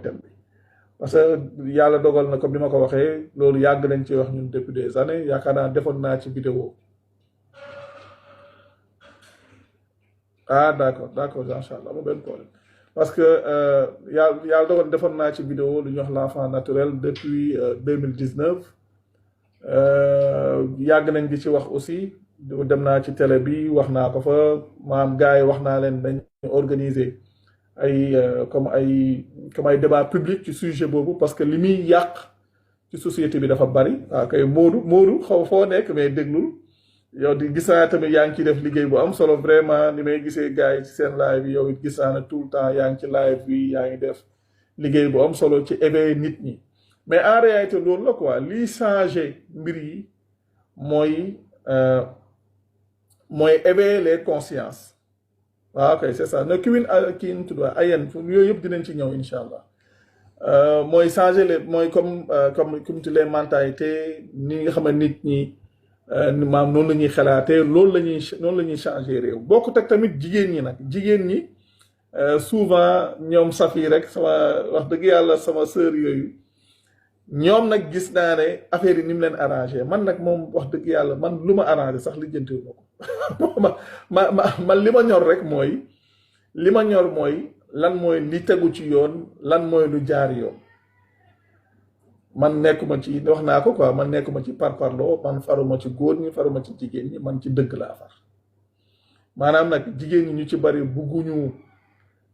thème bi parce que yàlla dogal na comme ni ma ko waxee loolu yàgg nañ ci wax ñun depuis des années yaakaar naa defoon naa ci vidéo ah d'accord incha allah amul benn problème parce que yàlla dogal defoon naa ci vidéo lu ñuy wax l'enfant naturel depuis 2019 yàgg nañ di ci wax aussi dem naa ci télé bi wax naa ko fa maam gars yi wax naa leen dañ organiser ay comme ay débat public ci sujet boobu parce que li muy yàq ci société bi dafa bari waaw kay Moodu xaw foo nekk mais déglul yow di gis naa tamit yaa ngi ciy def liggéey bu am solo vraiment ni may gisee gars yi ci seen live bi yow it gis naa ne tout le temps yaa ngi ci live bi yaa ngi def liggéey bu am solo ci éveiller nit ñi mais en réalité loolu la quoi lii changé mbir yi mooy éveiller les consciences waaw ok c'est ça ne kiwin kii nu tudd ayen yooyu yëpp dinañ ci ñëw incha allah mooy changer les mooy comme les mentalités ni nga xam ne nit ñi maam noonu la ñuy xalaatee noonu la ñuy changer réew bokkut ak tamit jigéen ñi nag jigéen ñi souvent ñoom safi rek sama wax dëgg yàlla sama sœur yooyu ñoom nag gis naa ne affaire yi ni mu leen arrangé man nag moom wax dëgg yàlla man lu ma arrangé sax lijjantiwu ma ko man li ma ñor rek mooy li ma ñor mooy lan mooy li tegu ci yoon lan mooy lu jaar yoon man nekkuma ci wax naa ko quoi man nekkuma ci parparloo man faruma ci góor ñi faruma ci jigéen ñi man ci dëgg laa far maanaam nag jigéen ñi ñu ci bari bugguñu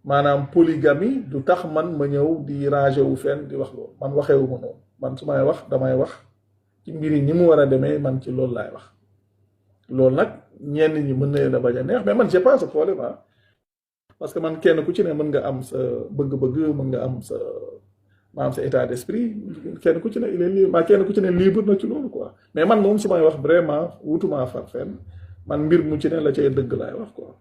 maanaam polygamie du tax man ma ñëw di rangé wu fenn di wax loolu man waxewu ma noonu man su may wax damay wax ci mbir yi ni mu war a demee man ci loolu laay wax loolu nag ñenn ñi mën na leen a bañ a neex mais man j'ai pas ce problème ah parce que man kenn ku ci ne mën nga am sa bëgg-bëgg mën nga am sa maanaam sa état d'esprit kenn ku ci ne il est libre kenn ku ci ne libre na ci loolu quoi mais man moom su may wax vraiment wutuma far fenn man mbir mu ci ne la cay dëgg laay wax quoi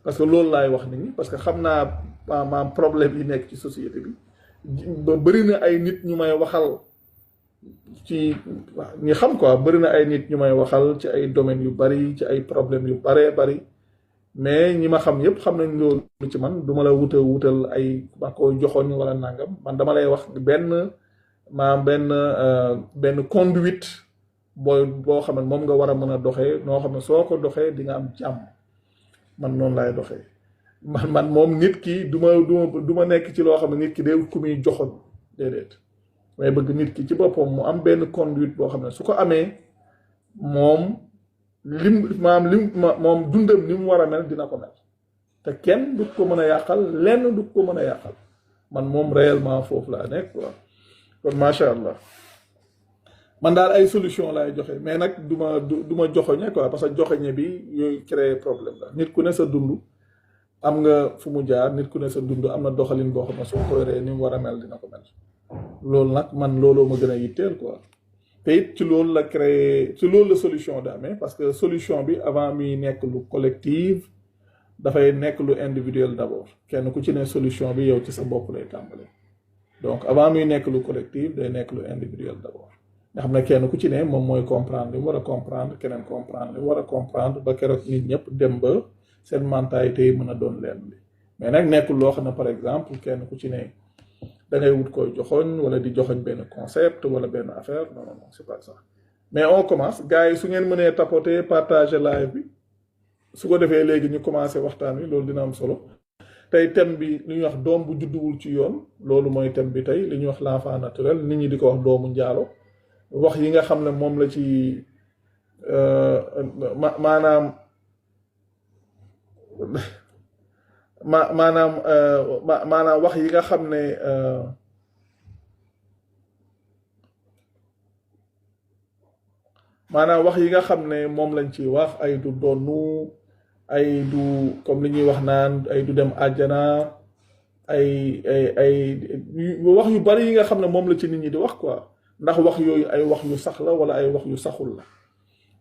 parce que loolu laay wax nit ñi parce que xam naa maanaam problème yi nekk ci société bi ba bëri na ay nit ñu may waxal ci ñi xam quoi bëri na ay nit ñu may waxal ci ay domaines yu bari ci ay problèmes yu baree bari mais ñi ma xam yépp xam nañ loolu ci man duma la wutal ay ma ko joxoon wala nangam man dama lay wax benn conduite boo xam ne moom nga war a mën a doxee noo xam ne soo ko doxee di nga am jàmm man noonu laay doxee man moom nit ki du ma nekk ci loo xam ne nit ki day ku muy joxoon déedéet mais bëgg nit ki ci boppam mu am benn conduite boo xam ne su ko amee moom moom dundam ni mu war a mel dina ko mel te kenn du ko mën a yàqal lenn du ko mën a yàqal man moom réellement foofu laa nekk quoi kon macha allah man daal ay solution laay joxe mais nag du ma joxoñe quoi parce que joxoñe bi yooyu créer problème la nit ku ne sa dund am nga fu mu jaar nit ku ne sa dund am na doxalin boo xam ne soo ko yoree ni mu war a mel dina ko mel loolu nag man looloo ma gën a yitteel quoi te it ci loolu la créer ci loolu la solution da amee parce que solution bi avant muy nekk lu collective dafay nekk lu individuel d'abord kenn ku ci ne solution bi yow ci sa bopp lay tàmbalee donc avant muy nekk lu collectif day nekk lu individuel d'abord nga xam ne kenn ku ci ne moom mooy comprendre li mu war a comprendre keneen comprendre li mu war a comprendre ba keroog nit ñëpp dem ba seen mentalité yi mën a doon leen bi mais nag nekkul loo xam ne par exemple kenn ku ci ne da ngay wut koy joxoñ wala di joxoñ benn concept wala benn affaire non c'est pas ça mais on commence gars yi su ngeen mënee tapoter partager live bi su ko defee léegi ñu commencé waxtaan wi loolu dina am solo tey thème bi li ñuy wax doom bu judduwul ci yoon loolu mooy thème bi tey li ñuy wax l'enfant naturel nit ñi di ko wax doomu njaalo wax yi nga xam ne moom la ci maanaam wax yi nga xam ne wax yi nga xam ne moom lañ ci wax ay du donnu ay du comme li ñuy wax naan ay du dem àjjana ay wax yu bari yi nga xam ne moom la ci nit ñi di wax quoi ndax wax yooyu ay wax yu sax la wala ay wax yu saxul la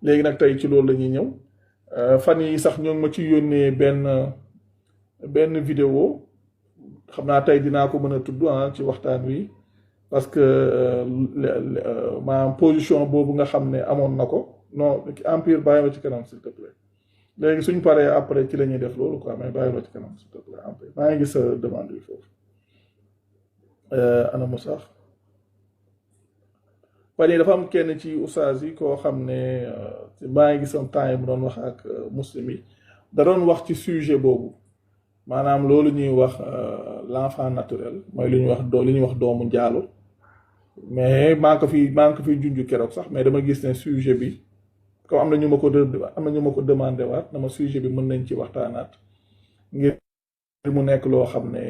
léegi nag tey ci loolu la ñuy ñëw fan yi sax ñoo ngi ma ci yónnee benn vidéo xam naa tey dinaa ko mën a tudd ci waxtaan wi parce que maanaam position boobu nga xam ne amoon na ko non Empire bàyyi ma ci kanam s'il te plaît léegi suñ paree après ci la ñuy def loolu quoi mais bàyyi ma ci kanam s'il te plaît Empire maa ngi gis sa demande yi foofu ana mu sax fan yii dafa am kenn ci ustaas yi koo xam ne maa ngi gisoon temps yi mu doon wax ak muslim yi da doon wax ci sujet boobu maanaam loolu ñuy wax l'enfant naturel mooy lu ñuy wax li ñuy wax doomu njaalo mais maa ngi ko fi junj keroog sax mais dama gis ne sujet bi comme am na ñu ma ko demandé waat na ma sujet bi mën nañ ci waxtaanaat ngir mu nekk loo xam ne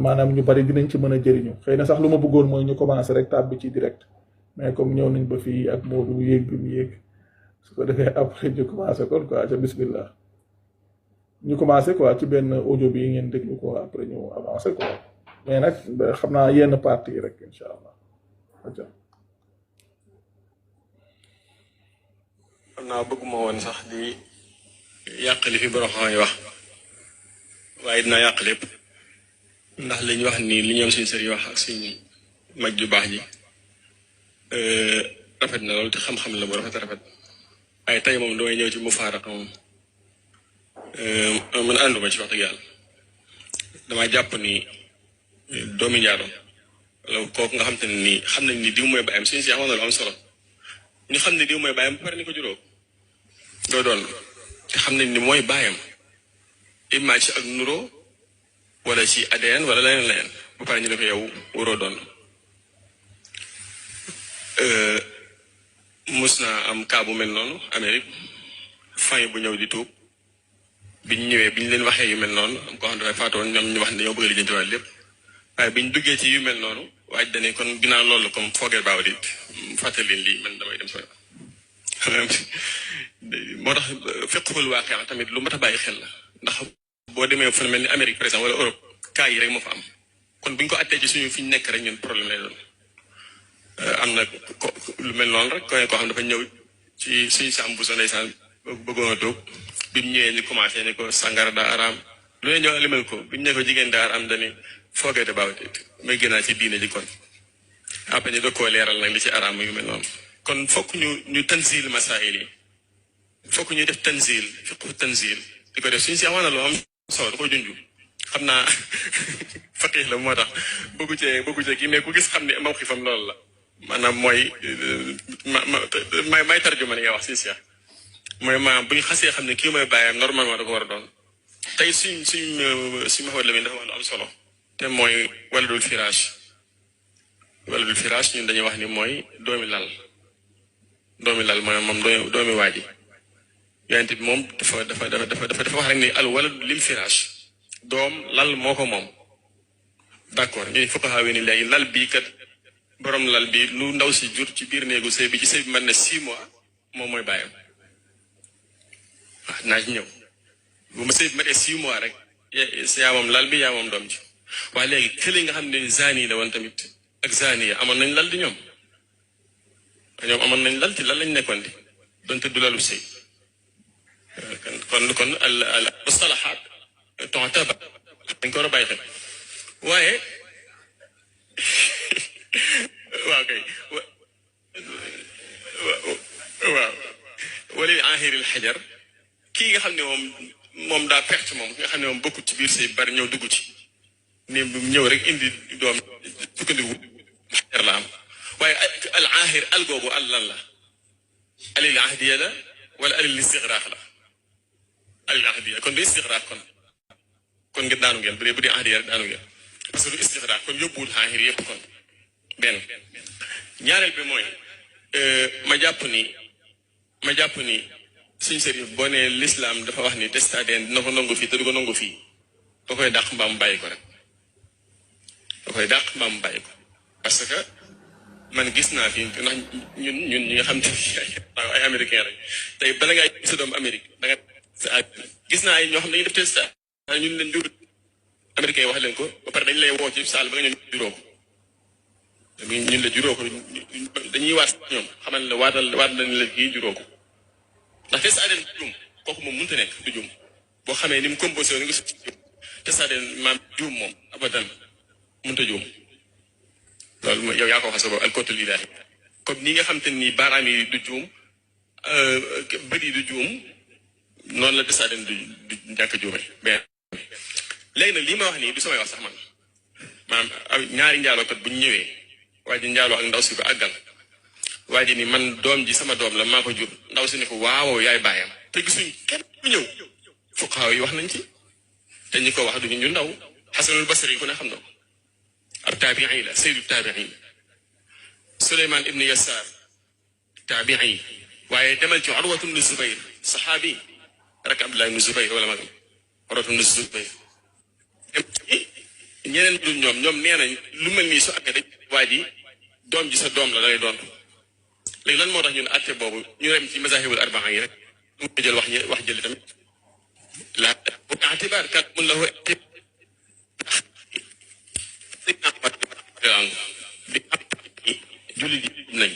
maanaam ñu bari dinañ ci mën a jëriñu xëy na sax lu ma bëggoon mooy ñu commencé rek tàbbi ci direct mais comme ñëw nañ ba fii ak Modou yéeg bi mu yéeg su ko defee après ñu commencé kon quoi ca bismillah ñu commencé quoi ci benn audio bi ngeen déglu ko après ñu avancé quoi mais nag xam naa yenn partie rek incha allah. xam naa bëgguma woon sax di yàq li fi borom xam yi wax waaye dinaa yàq lépp ndax li ñu wax nii li ñoom suñu sëriñ wax ak suñu mag ju baax ji rafet na loolu te xam-xam la bu rafet waaye tey moom damay ñëw ci mu faaraqa moom man ànduma ci wax dëgg yàlla damaa jàpp ni doomi njaalo wala kooku nga xam te ne nii xam nañ ni diw mooy bàyyam suñu si amoon na lu am solo ñu xam ne diw mooy bàyyam ba pare ni ko juróom doo doon te xam nañ ni mooy bàyyam imma ci ak nuro wala ci ADN wala leneen ba pare ñu ne ko yow waroo doon mus naa am cas bu mel noonu Amérique fan bu ñëw di tuub biñ ñëwee biñ leen waxee yu mel noonu am koo xam ne dafay faatoon ñoom ñu wax ne dañoo bëgg a lijjantiwaat lépp waaye biñ duggee ci yu mel noonu waaj dane kon ginnaaw loolu comme foogee baaw di fàttali leen lii man damay dem sooy moo tax fiqhul waaqi tamit lu mat a bàyyi xel la ndax boo demee fu mel ni Amérique par exemple wala Europe cas yi rek moo fa am kon buñ ko attee ci suñu fi ñu nekk rek ñun problème lay doon am na lu mel noonu rek koo xam dafa ñëw ci suñu sàmm bu sa ndeysaan bëggoon a toog bi mu ñëwee ñu commencé ni ko sàngara daa araam lu ne ñoo limal ko bi ñu ne ko jigéen daa araam dani foogee te baaw may gënaa ci diine ji kon après ñu doog koo leeral nag li ci araam yu mel noonu kon fokk ñu tanzil masail yi fokk ñu def tanzil fiqhu tanzil di ko def suñu si amoon na lu am solo da koy junju xam naa faqih la moo tax bëggu cee kii mais ku gis xam ne mawqifam loolu la maanaam mooy may tarjuma ni nga wax si mooy maanaam bu ñu xasee xam ne kii mooy bàyyam normalement da ko war a doon tey suñ Mouhamed Lamine dafa wax lu am solo te mooy waladul firaash ñun dañuy wax ni mooy doomi lal mooy moom doomi waaji yonent bi moom dafa wax rek ni al waladu lil firaash doom lal moo ko moom d'accord ñu fuqaha ni léegi lal bii kat borom lal bi lu ndaw si jur ci biir néegu sëy bi ci sëy bi mën na 6 mois moom mooy bàyyam waaw naa ci ñëw bu ma sëy bi matee 6 mois rek yaa moom lal bi yaa moom doom ji waaye léegi kële nga xam ne zani la woon tamit ak zaniya amoon nañ lal di ñoom amoon nañ lal ci lan lañ nekkoon di donte du lalu sëy kon al mustalahaat tu'tabar dañ ko war a bàyyi xel waaye waaw kay waaw walil ahiril xajar kii nga xam ne moom daa perte moom ki nga xam ne moom bokkut ci biir sëy bari ñëw dugg ci ni ñëw rek indi doom sukkandiku xajar la am waaye al ahir al googu al lan la alil ahdiya la wala alil istigraax la alil ahdiya kon du istigraax kon ngeen daanu ngeen bu dee ahdiya rek daanu ngeen parce que du istigraax kon yóbbuwul ahir yëpp kon benn ñaareel bi mooy ma jàpp ni suñ sëriñ boo nee l'islam dafa wax ni test ADN dina ko nangu fii te du ko nangu fii da koy dàq mbaam bàyyi ko rek da koy dàq mbaam bàyyi ko parce que man gis naa fi ndax ñun ñi nga xam ne ay américain rek tey bala ngaa sa doom Amérique da nga gis naa ay ñoo xam ne dañuy def test ñun leen jur américain wax leen ko ba pare dañ lay woo ci saal ba nga ñëw juróo ko ñun la juróo ko dañuy waat ñoom xamal ne waat nañ la kii juróo ko ndax test ADN du juum kooku moom mënut a nekk du juum boo xamee ni mu composé ni nga si test ADN maam juum moom abadan mënut a juum loolu mooy yow yaa ko wax sa bopp alkootul ilaahi comme ni nga xam te ni baaraam yi du juum bët yi du juum noonu la test ADN du ñàkk a juume mais léegi nag lii ma wax nii du samay wax sax man maanaam ñaari njaalookat bu ñu ñëwee waa ji njaaloo ak ndaw si ba àggal waa ji ni man doom ji sama doom la maa ko jur ndaw si ne ko waaw yaay baayam te gisuñ kenn ku ñëw fuqaaw yi wax nañ ci te ñi ko wax duñu ñu ndaw Xasanul Basri ku ne xam na ko ab taabii la sayyidu taabii Suleymaan ibnu Yasaar taabii waaye demal ci Urwatu ibnu Zubayr saxaabi rek Abdullah ibnu Zubayr wala magam Urwatu ibnu Zubayr ñeneen dul ñoom nee nañ lu mel nii su amee dañ waa ji doom ji sa doom la lay doon léegi lan moo tax ñun àtte boobu ñu rem ci mazahibul arbaa yi rek mu jël wax jëli tamit la bu itibaar kat mun la jullit yi nañ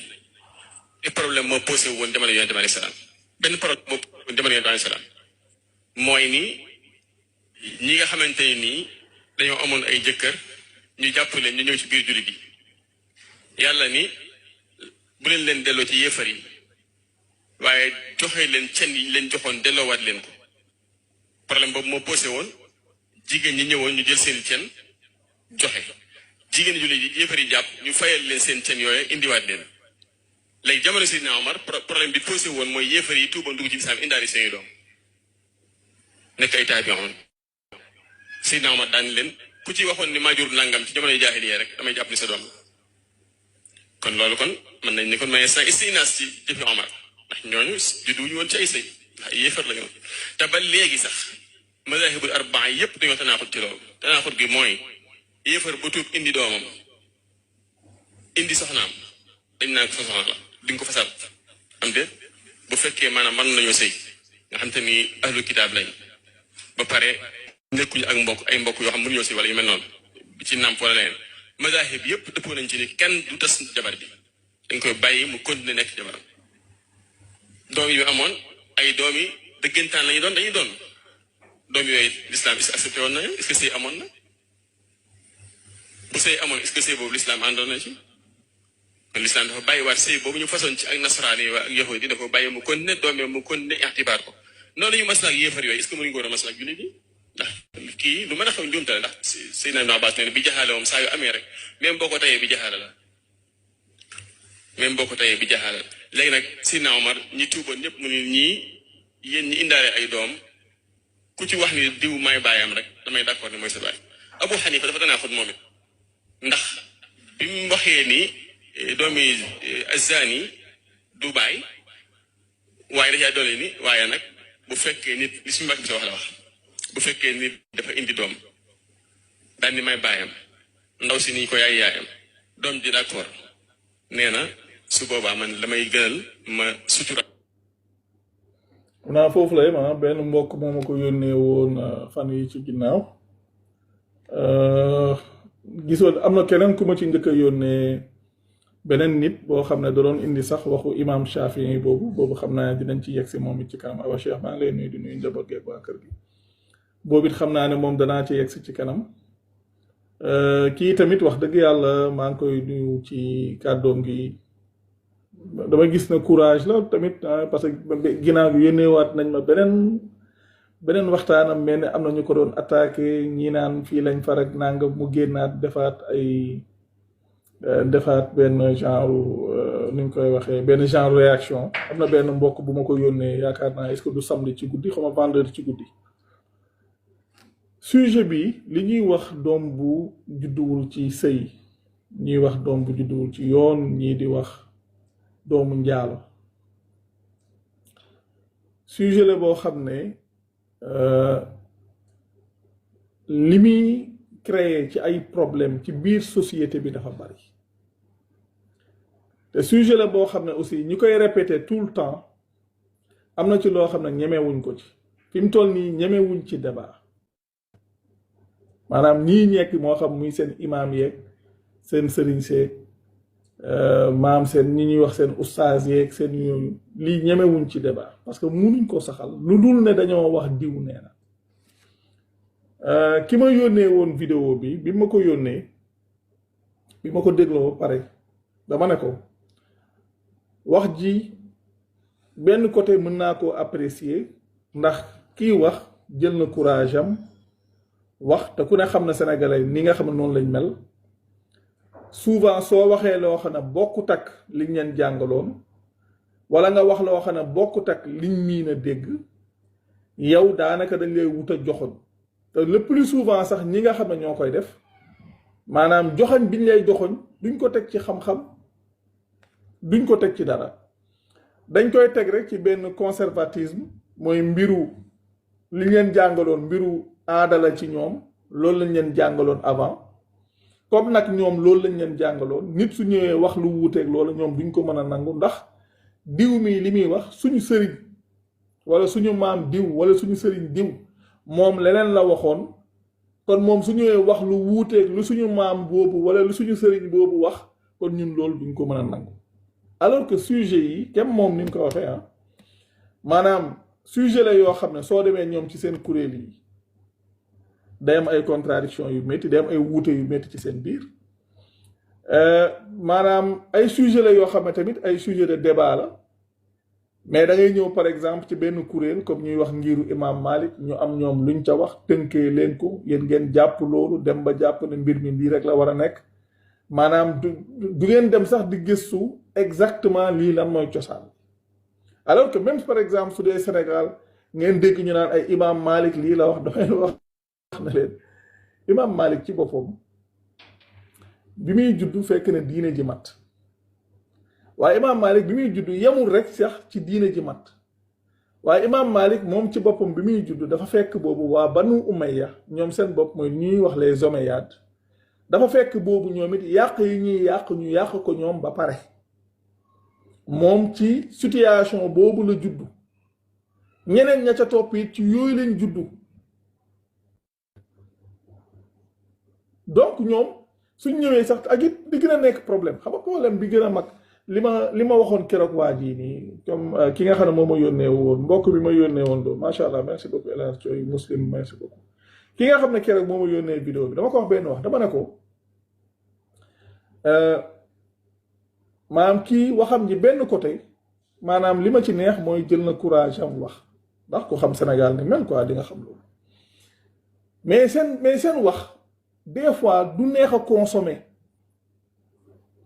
te problème moo posé woon jamono yonente bi alayhi salaam benn problème moo posé woon jamono yonente bi alayhi salaam mooy ni ñi nga xamante nii dañoo amoon ay jëkkër ñu jàpp leen ñu ñëw ci biir jullit yi yàlla ni bu leen delloo ci yéefar yi waaye joxe leen cen yi leen joxoon delloowaat leen ko problème boobu moo posé woon jigéen ñi ñëwoon ñu jël seen cen joxe jigéen jullit yi yéefar yi jàpp ñu fayal leen seen cen yooyu indiwaat leen léegi jamono Seydina Omar problème bi posé woon mooy yéefar yi tuuboon dugg ci lislaam indaari seeni doom nekk ay taabi'oon Seydina Omar daan leen ku ci waxoon ni maajur nangam ci jamonoy jaahiliya rek damay jàpp ni sa doom kon loolu kon mën nañ ni kon may sa istinaas ci jëfi Omar ndax ñooñu judduwuñu woon ci ay sëy ndax yéefar la ñu te ba léegi sax mazahibul arbaa yépp dañoo tanaaxut ci loolu tanaaxut gi mooy yéefar bu tuub indi doomam indi soxnaam dañ naan ko sa soxna la di nga ko fasal am déet bu fekkee maanaam mën nañoo sëy nga xam te ni ahlu kitaab lañ ba pare nekkuñu ak ay mbokk yoo xam mënuñoo sëy wala yu mel noonu ci nàmp wala leneen mazahib yépp dëppoo nañ ci ni kenn du tas jabar bi dañ koy bàyyi mu continuer nekk jabaram doom yi amoon ay doom yi dëggantaan lañu doon dañuy doon doom yooyu l'islam is accepté woon nañu est-ce que sëy amoon na bu sëy amoon est-ce que sëy boobu l'islam àndoon na ci kon l'islam dafa bàyyi waat sëy boobu ñu façon ci ak nasaraan yi ak yahudi yi dafa bàyyi mu continuer doom yi mu continuer ixtibaar ko noonu ñu maslak yéefar yooyu est-ce que mënuñu ko war a maslak jullit yi ndax kii lu mën a xaw njuumte la ndax Seydina Ibn Abbas nee na bi jaxaale moom saa yu amee rek même boo ko tayee bi jaxaale la léegi nag Seydina Omar ñi tuuboon ñëpp mu ne ñii yéen ñi indaale ay doom ku ci wax ni diw may baayam rek damay d'accord ni mooy sa baay Abu Hanifa dafa danaa xut moom it ndax bi mu waxee ni doomi azani du baay waaye dafay doole ni waaye nag bu fekkee nit li suñu mbàkk bi sa wax la wax bu fekkee nit dafa indi doom daal ni may baayam ndaw si ni ko yaayam doom ji d'accord nee na su boobaa man damay gënal ma sutura. naa foofu lay ma benn mbokk moo ma ko yónnee woon fan yi ci ginnaaw gisoon am na keneen ku ma ci njëkk a yónnee beneen nit boo xam ne da doon indi sax waxu imam Shafii boobu xam naa dinañ ci yegg si moom it ci kanam Awa Cheikh maa ngi lay nuyu di nuyu njaboot geeg waa kër gi boobu it xam naa ne moom danaa ci yegg si ci kanam kii tamit wax dëgg yàlla maa ngi koy nuyu ci kàddoom gi dama gis na courage la tamit parce que ginnaaw bi yónneewaat nañ ma beneen waxtaanam mel ne am na ñu ko doon attaqué ñi naan fii lañ far ak nangam mu génnaat defaat benn genre ni ñu koy waxee benn genre réaction am na benn mbokk bu ma ko yónnee yaakaar naa est-ce que du samedi ci guddi xaw ma vendredi ci guddi sujet bi li ñuy wax doom bu judduwul ci sëy ñuy wax doom bu judduwul ci yoon ñii di wax doomu njaalo sujet la boo xam ne li muy créer ci ay problème ci biir société bi dafa bari te sujet la boo xam ne aussi ñi koy répéter tout le temps am na ci loo xam ne ñemewuñ ko ci fi mu toll nii ñemewuñ ci débat maanaam ñii ñekk moo xam muy seen imaam yeeg seen sëriñ seeg maam seen ñi ñuy wax seen ustaas yeeg seen yooyu lii ñemewuñ ci débat parce que munuñ ko saxal lu dul ne dañoo wax diw nee na ki ma yónnee woon vidéo bi ma ko yónnee bi ma ko dégloo pare dama ne ko wax ji benn côté mën naa koo apprécier ndax kii wax jël na courage am wax te ku ne xam na sénégalais ni nga xam ne noonu lañ mel souvent soo waxee loo xam ne bokkut ak liñ leen jàngaloon wala nga wax loo xam ne bokkut ak liñ miin a dégg yow daanaka dañ lay wut a joxoñ te le plus souvent sax ñi nga xam ne ñoo koy def maanaam joxoñ biñ lay joxoñ duñ ko teg ci xam-xam duñ ko teg ci dara dañ koy teg rek ci benn conservatisme mooy mbiru liñ leen jàngaloon mbiru aada la ci ñoom loolu lañ leen jàngaloon avant comme nag ñoom loolu lañ leen jàngaloon nit su ñëwee wax lu wuuteeg loolu ñoom duñ ko mën a nangu ndax diw mi li muy wax suñu sëriñ wala suñu maam diw wala suñu sëriñ diw moom leneen la waxoon kon moom su ñëwee wax lu wuuteeg lu suñu maam boobu wala lu suñu sëriñ boobu wax kon ñun loolu duñ ko mën a nangu alors que sujet yi kem moom ni mu ko waxee ah maanaam sujet la yoo xam ne soo demee ñoom ci seen kuréel yi day am ay contradiction yu métti day am ay wuute yu métti ci seen biir maanaam ay sujet la yoo xam ne tamit ay sujet de débat la mais da ngay ñëw par exemple ci benn kuréel comme ñuy wax ngiru imam Malik ñu am ñoom luñ ca wax tënkee leen ko yéen ngeen jàpp loolu dem ba jàpp ne mbir mi lii rek la war a nekk maanaam du ngeen dem sax di gëstu exactement lii lan mooy cosaan alors que même par exemple su dee Sénégal ngeen dégg ñu naan ay imam Malik lii la wax damay wax na leen imam Malik ci boppam bi muy juddu fekk na diine ji mat waaye imam Malik bi muy juddu yemul rek sax ci diine ji mat waaye imam Malik moom ci boppam bi muy juddu dafa fekk boobu waa Banu Umayya ñoom seen bopp mooy ñuy wax les Omeyyades dafa fekk boobu ñoom it yàq yi ñuy yàq ñu yàq ko ñoom ba pare moom ci situation boobu la juddu ñeneen ña ca topp it ci yooyu lañ juddu donc ñoom suñ ñëwee sax ak it di gën a nekk problème xam nga problème bi gën a mag li ma waxoon keroog waa jii nii comme ki nga xam ne moom ma yónnee woon mbokk bi ma yónnee woon loolu macha allah merci beaucoup El Hadj Thioye muslim merci beaucoup ki nga xam ne keroog moom ma yónnee vidéo bi dama ko wax benn wax dama ne ko maanaam kii waxam ji benn côté maanaam li ma ci neex mooy jël na courage am wax ndax ko xam Sénégal ni mel quoi di nga xam loolu mais seen wax des fois du neex a consommer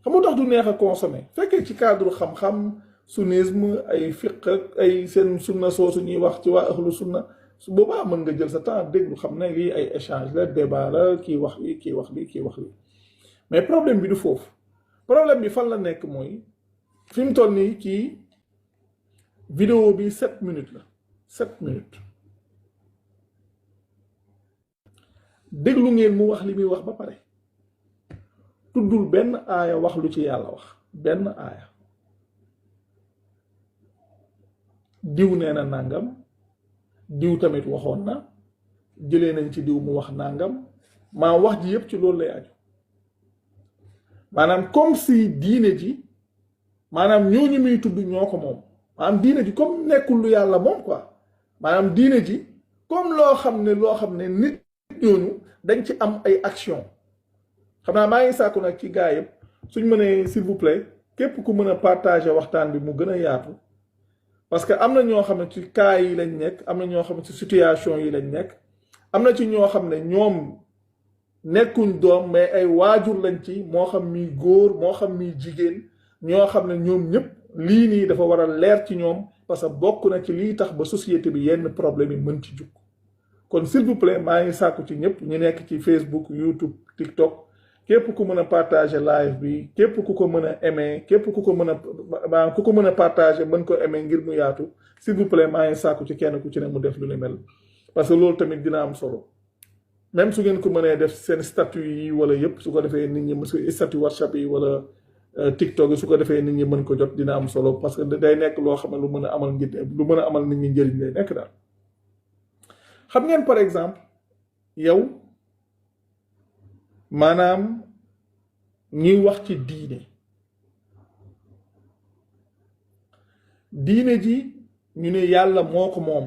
xam nga tax du neex a consommer fekkee ci cadre xam-xam sunnisme ay fiq ak ay seen sunna soosu ñuy wax ci waa ahlu sunna su boobaa mën nga jël sa temps déglu xam ne lii ay échange la débat la kii wax lii kii wax lii kii wax lii mais problème bi du foofu problème bi fan la nekk mooy fi mu toll nii kii vidéo bi 7 minutes la 7 minutes déglu ngeen mu wax li muy wax ba pare tuddul benn aaya wax lu ci yàlla wax benn aaya diw nee na nàngam diw tamit waxoon na jëlee nañ ci diw mu wax nàngam maa wax ji yépp ci loolu lay aju maanaam comme si diine ji maanaam ñooñu muy tudd ñoo ko moom maanaam diine ji comme nekkul lu yàlla moom quoi maanaam diine ji comme loo xam ne nit ñooñu dañ ci am ay action xam naa maa ngi sàkku nag ci gaa yëpp suñ mënee s'il vous plaît képp ku mën a partager waxtaan bi mu gën a yaatu parce que am na ñoo xam ne ci cas yi lañ nekk am na ñoo xam ne ci situation yi lañ nekk am na ci ñoo xam ne ñoom nekkuñ doom mais ay waajur lañ ci moo xam mi góor moo xam mi jigéen ñoo xam ne ñoom ñëpp lii nii dafa war a leer ci ñoom parce que bokk na ci lii tax ba société bi yenn problème yi mën ci jug kon s'il vous plaît maa ngi sàkku ci ñëpp ñu nekk ci Facebook YouTube TikTok képp ku mën a partager live bi képp ku ko mën a aimer képp ku ko mën a partager mën ko aimer ngir mu yaatu s'il vous plaît maa ngi sàkku ci kenn ku ci ne mu def lu ne mel parce que loolu tamit dina am solo même su ngeen ko mënee def seen statut yi wala yëpp su ko defee nit ñi statut WhatsApp yi wala TikTok yi su ko defee nit ñi mën ko jot dina am solo parce que day nekk loo xam ne lu mën a amal nit ñi njëriñ lay nekk daal xam ngeen par exemple yow maanaam ñuy wax ci diine ji ñu ne yàlla moo ko moom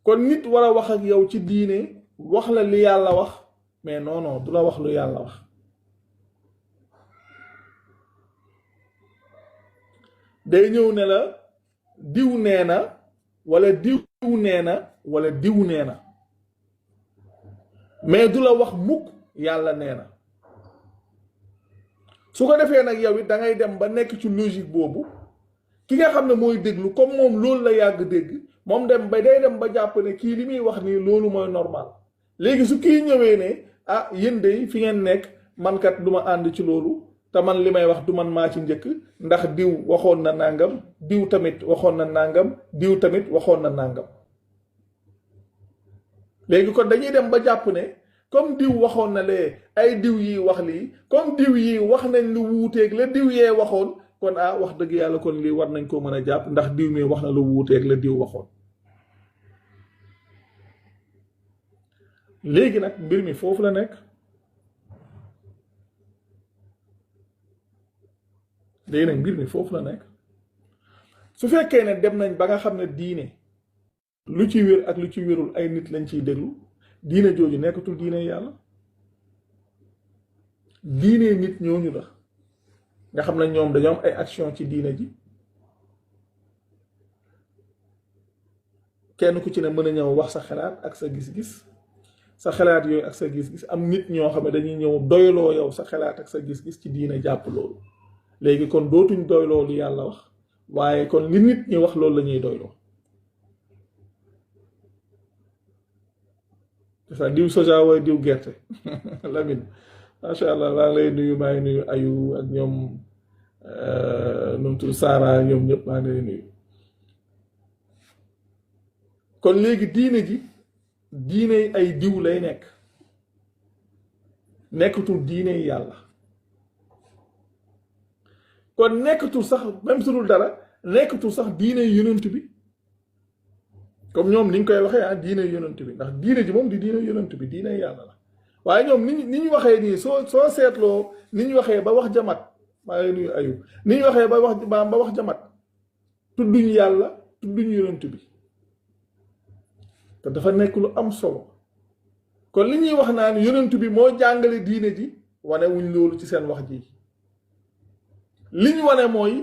kon nit war a wax ak yow ci diine wax la li yàlla wax mais non du la wax lu yàlla wax day ñëw ne la diw nee na wala diw nee na wala diw nee na mais du la wax mukk yàlla nee na. su ko defee nag yow it da ngay dem ba nekk ci logique boobu ki nga xam ne mooy déglu comme moom loolu la yàgg dégg moom dem ba day dem ba jàpp ne kii li muy wax nii loolu mooy normal léegi su kii ñëwee ne ah yéen de fi ngeen nekk man kat du ma ànd ci loolu te man li may wax du man maa ci njëkk ndax diw waxoon na nàngam diw tamit waxoon na nàngam diw tamit waxoon na nàngam léegi kon dañuy dem ba jàpp ne comme diw waxoon na lee ay diw yi wax lii comme diw yi wax nañ lu wuuteeg la diw yee waxoon kon ah wax dëgg yàlla kon lii war nañ ko mën a jàpp ndax diw mi wax na lu wuuteeg la diw waxoon. léegi nag mbir mi foofu la nekk léegi nag mbir mi foofu la nekk su fekkee ne dem nañ ba nga xam ne diine lu ci wér ak lu ci wérul ay nit lañ ciy déglu diine jooju nekkatul diine yàlla diine nit ñooñu la nga xam ne ñoom dañoo am ay action ci diine ji kenn ku ci ne mën a ñëw wax sa xalaat ak sa gis-gis sa xalaat yooyu ak sa gis-gis am nit ñoo xam ne dañuy ñëw doyloo yow sa xalaat ak sa gis-gis ci diine jàpp loolu léegi kon dootuñ doyloo li yàlla wax waaye kon li nit ñi wax loolu la ñuy doyloo dafa diw soja wooy diw gerte Lamine macha allah maa ngi lay nuyu maa ngi nuyu ayu ak ñoom numtul Saara ñoom ñëpp maa ngi lay nuyu kon léegi diine ji diine ay diw lay nekk nekkatul diine yàlla kon nekkatul sax même su dul dara nekkatul sax diine yonent bi comme ñoom ni ñu koy waxee ah diine yonent bi ndax diine ji moom di diine yonent bi diine yàlla la waaye ñoom ni ñu waxee nii soo seetloo ni ñu waxee ba wax jamat maa ngi nuyu ayub ni ñu waxee ba wax jamat tudduñ yàlla tudduñ yonent bi te dafa nekk lu am solo kon li ñuy wax naan yonent bi moo jàngale diine ji wane wuñ loolu ci seen wax ji li ñu wane mooy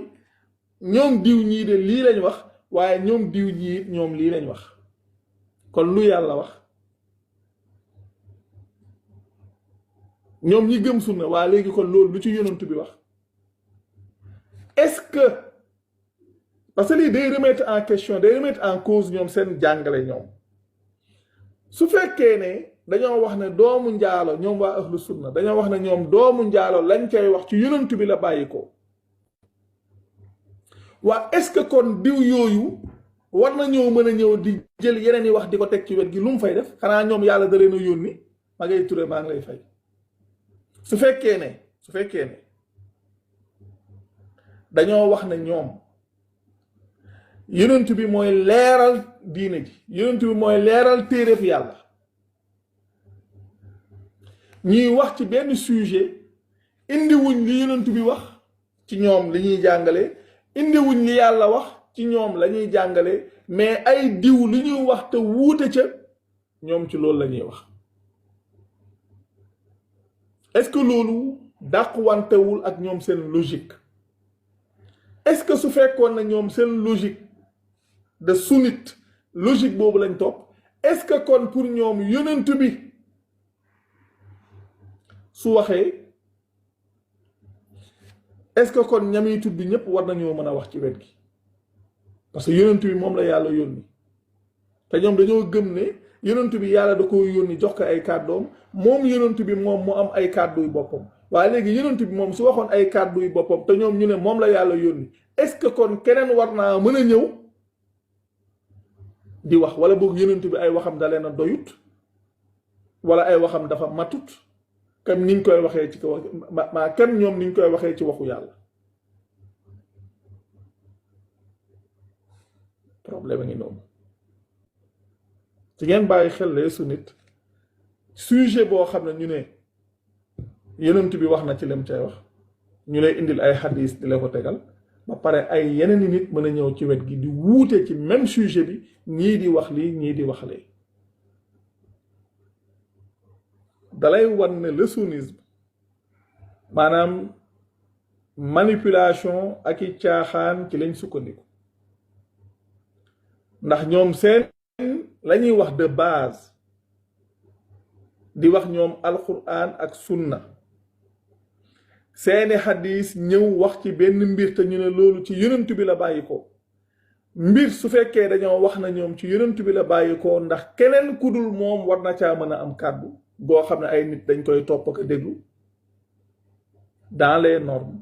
ñoom diw ñii de lii lañ wax waaye ñoom diw ñii ñoom lii lañ wax kon lu yàlla wax ñoom ñi gëm sunna waa léegi kon loolu lu ci yonent bi wax est-ce que parce que lii day remettre en question day remettre en cause ñoom seen jàngale ñoom su fekkee ne dañoo wax ne doomu njaalo ñoom waa ahlu sunna dañoo wax ne ñoom doomu njaalo lañ koy wax ci yonent bi la bàyyi ko waa est-ce que kon diw yooyu war na ñëw mën a ñëw di jël yeneen yi wax di ko teg ci wet gi lu mu fay def xanaa ñoom yàlla da leen a yónni ma ngay ture maa ngi lay fay su fekkee ne dañoo wax ne ñoom yonent bi mooy leeral diine ji yonent bi mooy leeral téereb yàlla ñuy wax ci benn sujet indiwuñ li yonent bi wax ci ñoom li ñuy jàngale indiwuñ li yàlla wax ci ñoom la ñuy jàngale mais ay diw li ñuy wax te wuute ca ñoom ci loolu la ñuy wax est-ce que loolu dàquwantewul ak ñoom seen logique est-ce que su fekkoon na ñoom seen logique de sunnite logique boobu lañ topp est-ce que kon pour ñoom yonent bi su waxee est-ce que kon ñami tudd ñëpp war nañoo mën a wax ci wet gi parce que yonent bi moom la yàlla yónni te ñoom dañoo gëm ne yonent bi yàlla da ko yónni jox ko ay kàddoom moom yonent bi moom mu am ay kàdduy boppam waaye léegi yonent bi moom su waxoon ay kàdduy boppam te ñoom ñu ne moom la yàlla yónni est-ce que kon keneen war naa mën a ñëw di wax wala boog yonent bi ay waxam da leen a doyut wala ay waxam dafa matut comme niñ koy waxee ci ko ma kem ñoom niñ koy waxee ci waxu yàlla problème a ngi noonu ci ngeen bàyyi xel lee su nit sujet boo xam ne ñu ne yonent bi wax na ci lem cay wax ñu lay indil ay xadis di la ko tegal ba pare ay yeneen i nit mën a ñëw ci wet gi di wuute ci même sujet bi ñii di wax lii ñii di wax lee dalay wan ne le sunnisme maanaam manipulation ak i caaxaan ci lañ sukkandiku ndax ñoom seen la ñuy wax de base di wax ñoom alquran ak sunna seeni xadis ñëw wax ci benn mbir te ñu ne loolu ci yonent bi la bàyyi ko mbir su fekkee dañoo wax na ñoom ci yonent bi la bàyyi ko ndax keneen ku dul moom war na caa mën a am kàddu goo xam ne ay nit dañ koy topp ak déglu dans les normes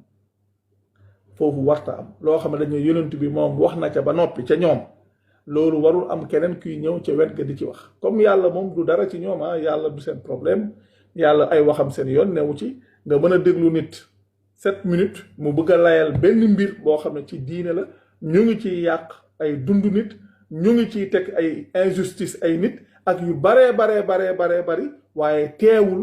foofu warta am loo xam ne dañoo yonent bi moom wax na ca ba noppi ca ñoom loolu warul am keneen kuy ñëw ca wet ga di ci wax comme yàlla moom du dara ci ñoom yàlla du seen problème yàlla ay waxam seen yoon newu ci nga mën a déglu nit 7 minutes mu bëgg a layal benn mbir boo xam ne ci diine la ñu ngi ciy yàq ay dund nit ñu ngi ciy teg ay injustice ay nit ak yu baree bari waaye teewul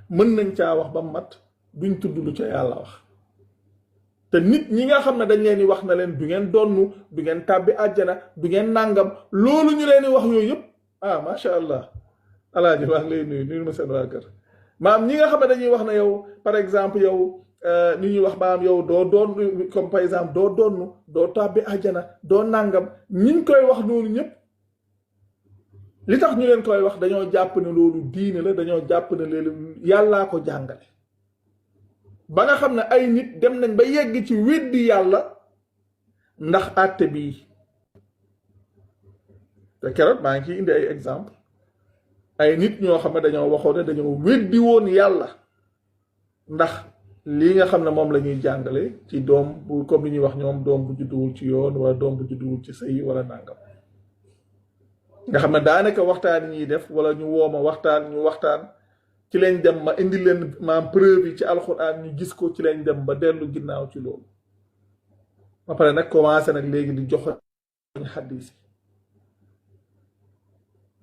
mën nañ caa wax ba mat duñ tudd lu ca yàlla wax te nit ñi nga xam ne dañ leen di wax na leen du ngeen donnu du ngeen tàbbi àjjana du ngeen nàngam loolu ñu leen di wax yooyu yëpp macha allah alaaji wax lay nuyu ma seen waa kër maam ñi nga xam ne dañuy wax na yow par exemple yow ni ñuy wax maam yow doo doon comme par exemple doo donnu doo tàbbi àjjana doo nàngam ñiñ koy wax noonu ñëpp li tax ñu leen koy wax dañoo jàpp ne loolu diine la dañoo jàpp ne loolu yàllaa ko jàngale ba nga xam ne ay nit dem nañ ba yegg ci weddi yàlla ndax àtte bii te keroog maa ngi ciy indi ay exemple ay nit ñoo xam ne dañoo waxoon ne dañoo weddi woon yàlla ndax lii nga xam ne moom la ñuy jàngale ci doom bu comme li ñuy wax ñoom doom bu judduwul ci yoon wala doom bu judduwul ci sëy wala nàngam nga xam ne daanaka waxtaan yi ñuy def wala ñu wooma waxtaan ci lañ dem ma indi leen maam preuve yi ci alxuraan ñu gis ko ci lañ dem ba dellu ginnaaw ci loolu ba pare nag commencé nag léegi di jox xadis yi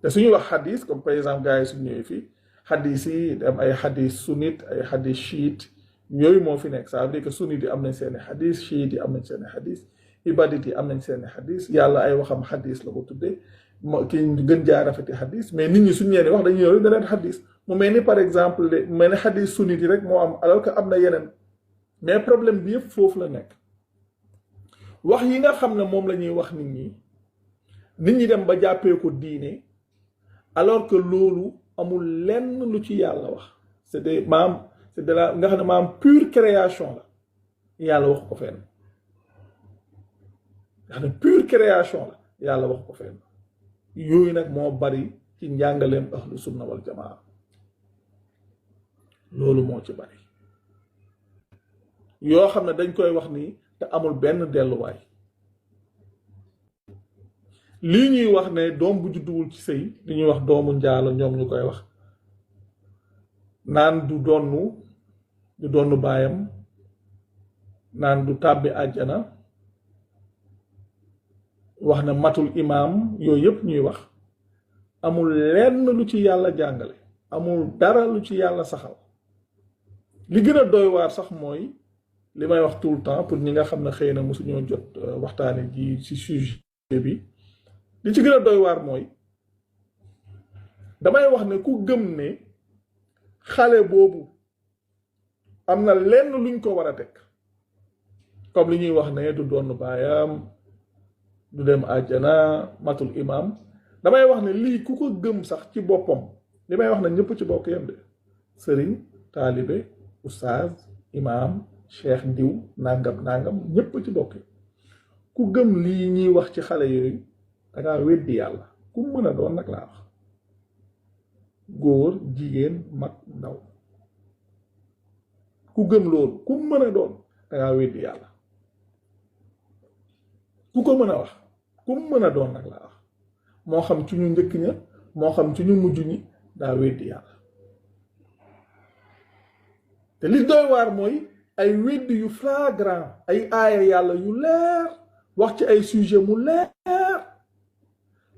te suñu wax xadis comme par exemple gars yi suñu ñëwee fii xadis yi am ay xadis sunnite ay xadis chiite yooyu moo fi nekk ça veut dire que sunnite yi am nañ seeni xadis chiite yi am nañ seeni xadis ibadit yi am nañ seeni xadis yàlla ay waxam xadis la ko tuddee ki gën jaa rafeti xadis mais nit ñi suñu ñeeni wax dañuy ñëw daneen xadis mu mel ni par exemple mu mel ni xadis sunnit yi rek moo am alors que am na yeneen mais problème bi yëpp foofu la nekk wax yi nga xam ne moom la ñuy wax nit ñi dem ba jàppee ko diine alors que loolu amul lenn lu ci yàlla wax c'est de la nga xam ne maam pure création la yàlla wax ko fenn nga xam ne pure création la yàlla wax ko fenn yooyu nag moo bari ci njàngaleem ahlu sunna wal jamaa loolu moo ci bari yoo xam ne dañ koy wax nii te amul benn delluwaay lii ñuy wax ne doom bu judduwul ci sëy li ñuy wax doomu njaalo ñoom ñu koy wax naan du donnu baayam naan du tàbbi àjjana wax na matul imaam yooyu yëpp ñuy wax amul lenn lu ci yàlla jàngale amul dara lu ci yàlla saxal li gën a doy waar sax mooy li may wax tout le temps pour ñi nga xam ne xëy na mosuñoo jot waxtaane ji ci sujet bi li ci gën a doy waar mooy damay wax ne ku gëm ne xale boobu am na lenn luñ ko war a teg comme li ñuy wax ne du doon baayam du dem àjjana matul imam damay wax ne lii ku ko gëm sax ci boppam li may wax ne ñëpp ci bokk yem de sëriñ taalibe oustaz imam cheikh diw nangam ñëpp ci bokk ku gëm lii ñuy wax ci xale yooyu dangaa weddi yàlla ku mën a doon nag laa wax góor jigéen mag ndaw ku gëm loolu ku mën a doon dangaa weddi yàlla ku ko mën a wax ku mën a doon nag laa wax moo xam ci ñu njëkk ña moo xam ci ñu mujj ñi daa weddi yàlla te li doy waar mooy ay weddi yu flagrant ay aaya yàlla yu leer wax ci ay sujet mu leer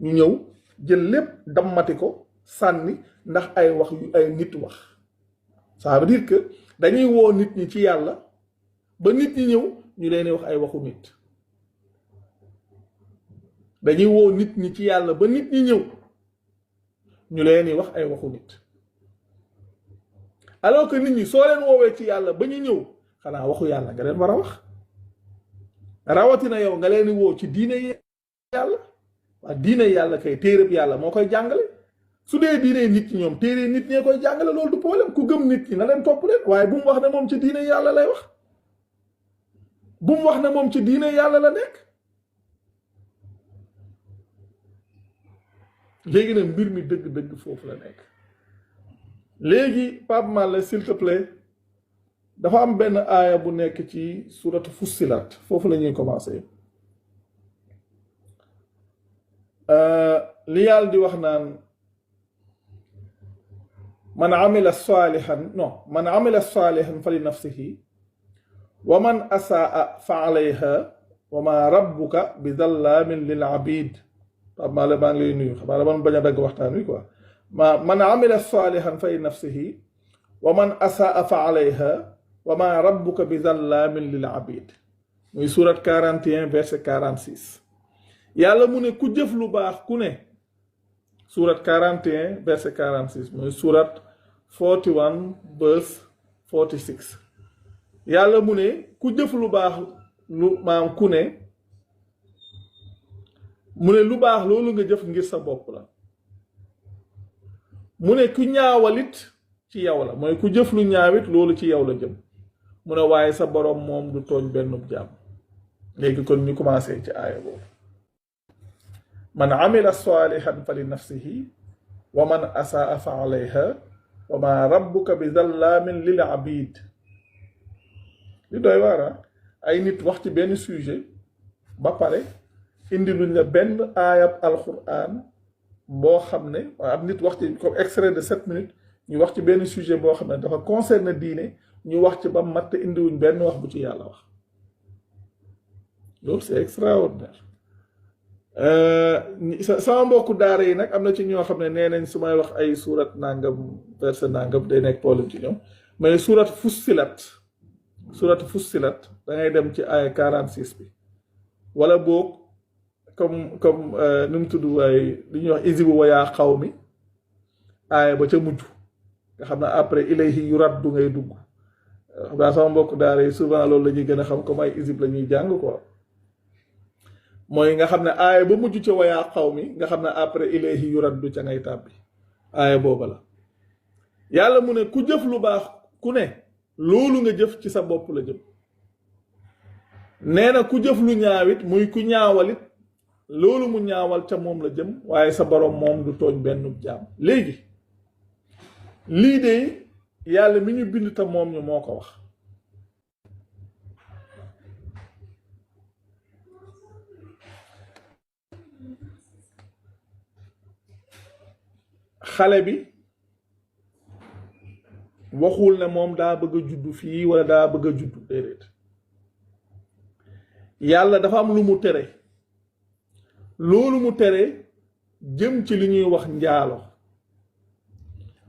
ñu ñëw jël lépp dammati ko sànni ndax ay wax yu ay nit wax ça veut dire que dañuy woo nit ñi ci yàlla ba nit ñi ñëw ñu leen wax ay waxu nit dañuy woo nit ñi ci yàlla ba nit ñi ñëw ñu leen wax ay waxu nit alors que nit ñi soo leen woowee ci yàlla ba ñu ñëw xanaa waxu yàlla nga leen war a wax rawatina yow nga leen di woo ci diine yàlla waa diine yàlla kay téereb yàlla moo koy jàngale su dee diine nit ñi ñoom téere nit ñee koy jàngale loolu du problème ku gëm nit ñi na leen topp leen waaye bu mu wax ne moom ci diine yàlla lay wax bu mu wax ne moom ci diine yàlla la nekk léegi nag mbir mi dëgg-dëgg foofu la nekk léegi Pape Malle s'il te plaît dafa am benn aaya bu nekk ci suratu Fussilat foofu la ñuy commencé li yàlla di wax naan man amila salihan fa li nafsihi wa man asaa fa alayha wa ma rabbuka bi dallamin lil abid Pape Malle maa ngi lay nuyu xamaa la man bañ a dagg waxtaan wi quoi man amila salihan fa li nafsihi wa man asaa fa alayha wa ma rabbuka bi dallamin lil abid muy surat 41 verset 46 yàlla mu ne ku jëf lu baax ku ne surat 41 verset 46 muy surat 41 verse 46 yàlla mu ne ku jëf lu baax lu maam ku ne mu ne lu baax loolu nga jëf ngir sa bopp la mu ne ku ñaawalit ci yow la mooy ku jëf lu ñaawit loolu ci yow la jëm mu ne waaye sa borom moom du tooñ bennub jaam léegi kon ñu commencé ci aaya boobu man amila salihan fa li nafsihi wa man asaa fa alayha wa ma rabbuka bi zallamin lil abid li doy waara ay nit wax ci benn sujet ba pare indi luñ la benn aayab alquran boo xam ne ab nit wax ci comme extrait de 7 minutes ñu wax ci benn sujet boo xam ne dafa concerne diine ñu wax ci ba mat te indiwuñ benn wax bu ci yàlla wax loolu c'est extraordinaire sama mbokku daara yi nag am na ci ñoo xam ne nee nañ su may wax ay surat nangam verset nangam day nekk problème ci ñoom mais surat fussilat da ngay dem ci ay 46 bi wala boog comme nu mu tudd waaye li ñuy wax isibu wa yaa xaw mi aaya ba ca mujj nga xam ne après ilayhi yuraddu ngay dugg xam naa sama mbokku daara yi souvent loolu la ñuy gën a xam comme ay isib la ñuy jàng quoi mooy nga xam ne aaya ba mujj ca wayaa xaw mi nga xam ne après ilayhi yuraddu ca ngay tàbbi aaya booba la yàlla mu ne ku jëf lu baax ku ne loolu nga jëf ci sa bopp la jëm nee na ku jëf lu ñaawit muy ku ñaawalit loolu mu ñaawal ca moom la jëm waaye sa borom moom du tooñ benn jaam léegi lii de yàlla mi ñu bind ta moom ñu moo ko wax xale bi waxul ne moom daa bëgg a juddu fii wala daa bëgg a juddu déedéet yàlla dafa am lu mu tere loolu mu tere jëm ci li ñuy wax njaalo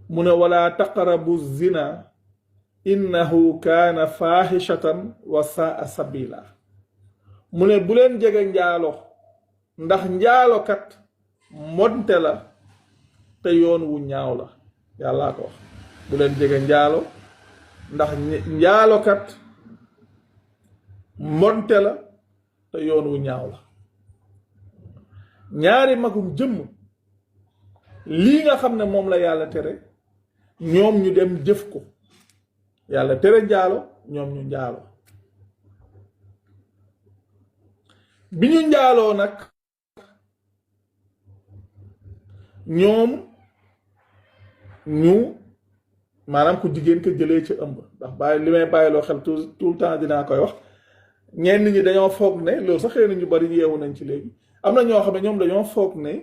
mu ne wala taqrabu zina innahu kaana fahishatan wa saa sabila mu ne bu leen jege njaalo ndax njaalokat monte la te yoon wu ñaaw la yàllaa ko wax bu leen jege njaalo ndax njaalokat monte la te yoon wu ñaaw la ñaari magum jëmm lii nga xam ne moom la yàlla tere ñoom ñu dem jëf ko yàlla tere njaalo ñoom ñu njaalo bi ñu njaaloo nag ñoom ñu maanaam ku jigéen ko jëlee ci ëmb ndax bàyyi li may bàyyiloo xel tout le temps dinaa koy wax ñenn ñi dañoo foog ne loolu sax xëy na ñu bari yeewu nañ ci léegi am na ñoo xam ne ñoom dañoo foog ne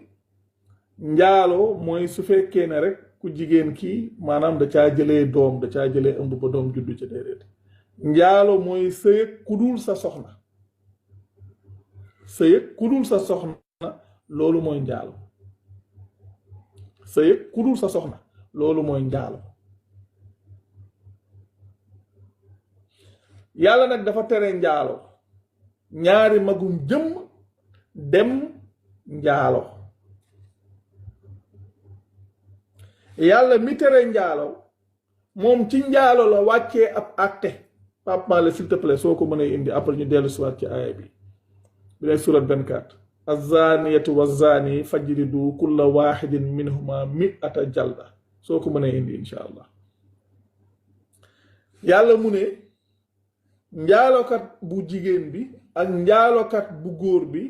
njaaloo mooy su fekkee ne rek ku jigéen kii maanaam da caa jëlee doom da caa jëlee ëmb ba doom juddu ci déedéet njaaloo mooy sëyëg ku dul sa soxna sëyëg ku dul sa soxna loolu mooy njaaloo sëyëg ku dul sa soxna loolu mooy njaaloo yàlla nag dafa tere njaaloo ñaari magum jëmm dem njaaloo yàlla mi tere njaaloo moom ci njaaloo la wàccee ab àtte Pape Malle s'il te plaît soo ko mënee indi après ñu dellu si waat ci aaya bi bi nekk surat 24 azaniyatu wazani fajridu kulla waxidin minhuma mi'ata jalda soo ko mënee indi insha allah. yàlla mu ne njaalokat bu jigéen bi ak njaalokat bu góor bi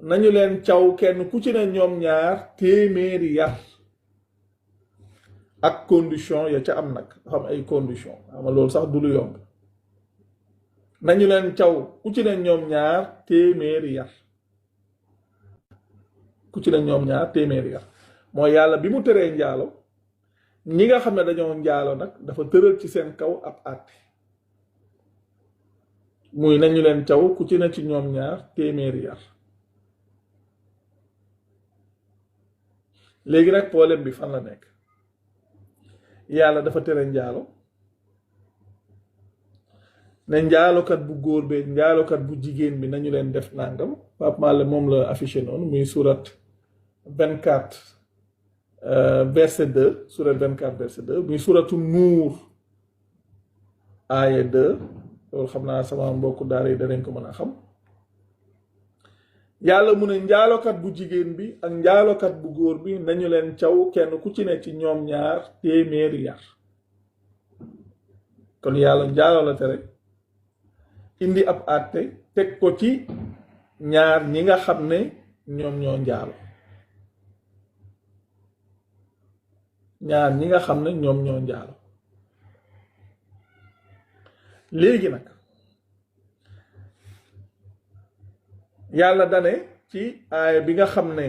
nañu leen caw kenn ku ci ne ñoom ñaar téeméeri yar ak condition ya ca am nag xam ay condition ama loolu sax du lu yomb. nañu leen caw ku ci ne ñoom ñaar téeméeri yar ku ci ne ñoom ñaar téeméeri yar mooy yàlla bi mu teree njaalo ñi nga xam ne dañoo njaalo nag dafa tëral ci seen kaw ab àtte muy nañu leen caw ku ci ne ci ñoom ñaar téeméeri yar. léegi nag problème bi fan la nekk yàlla dafa tere njaalo ne njaalokat bu góor beeg njaalokat bu jigéen bi nañu leen def nangam Pape Malle moom la affiché noonu muy surat 24 verset 2 surat 24 verset 2 muy suratu nuur aaya 2 loolu xam naa sama mbokku daara yi danañ ko mën a xam. yàlla mu ne njaalokat bu jigéen bi ak njaalokat bu góor bi nañu leen caw kenn ku ci ne ci ñoom ñaar téeméeri yar. kon yàlla njaalo la tere indi ab àtte teg ko ci ñaar ñi nga xam ne ñoom ñoo njaalo ñaar ñi nga xam ne ñoom ñoo njaalo. léegi nag yàlla dane ci aaya bi nga xam ne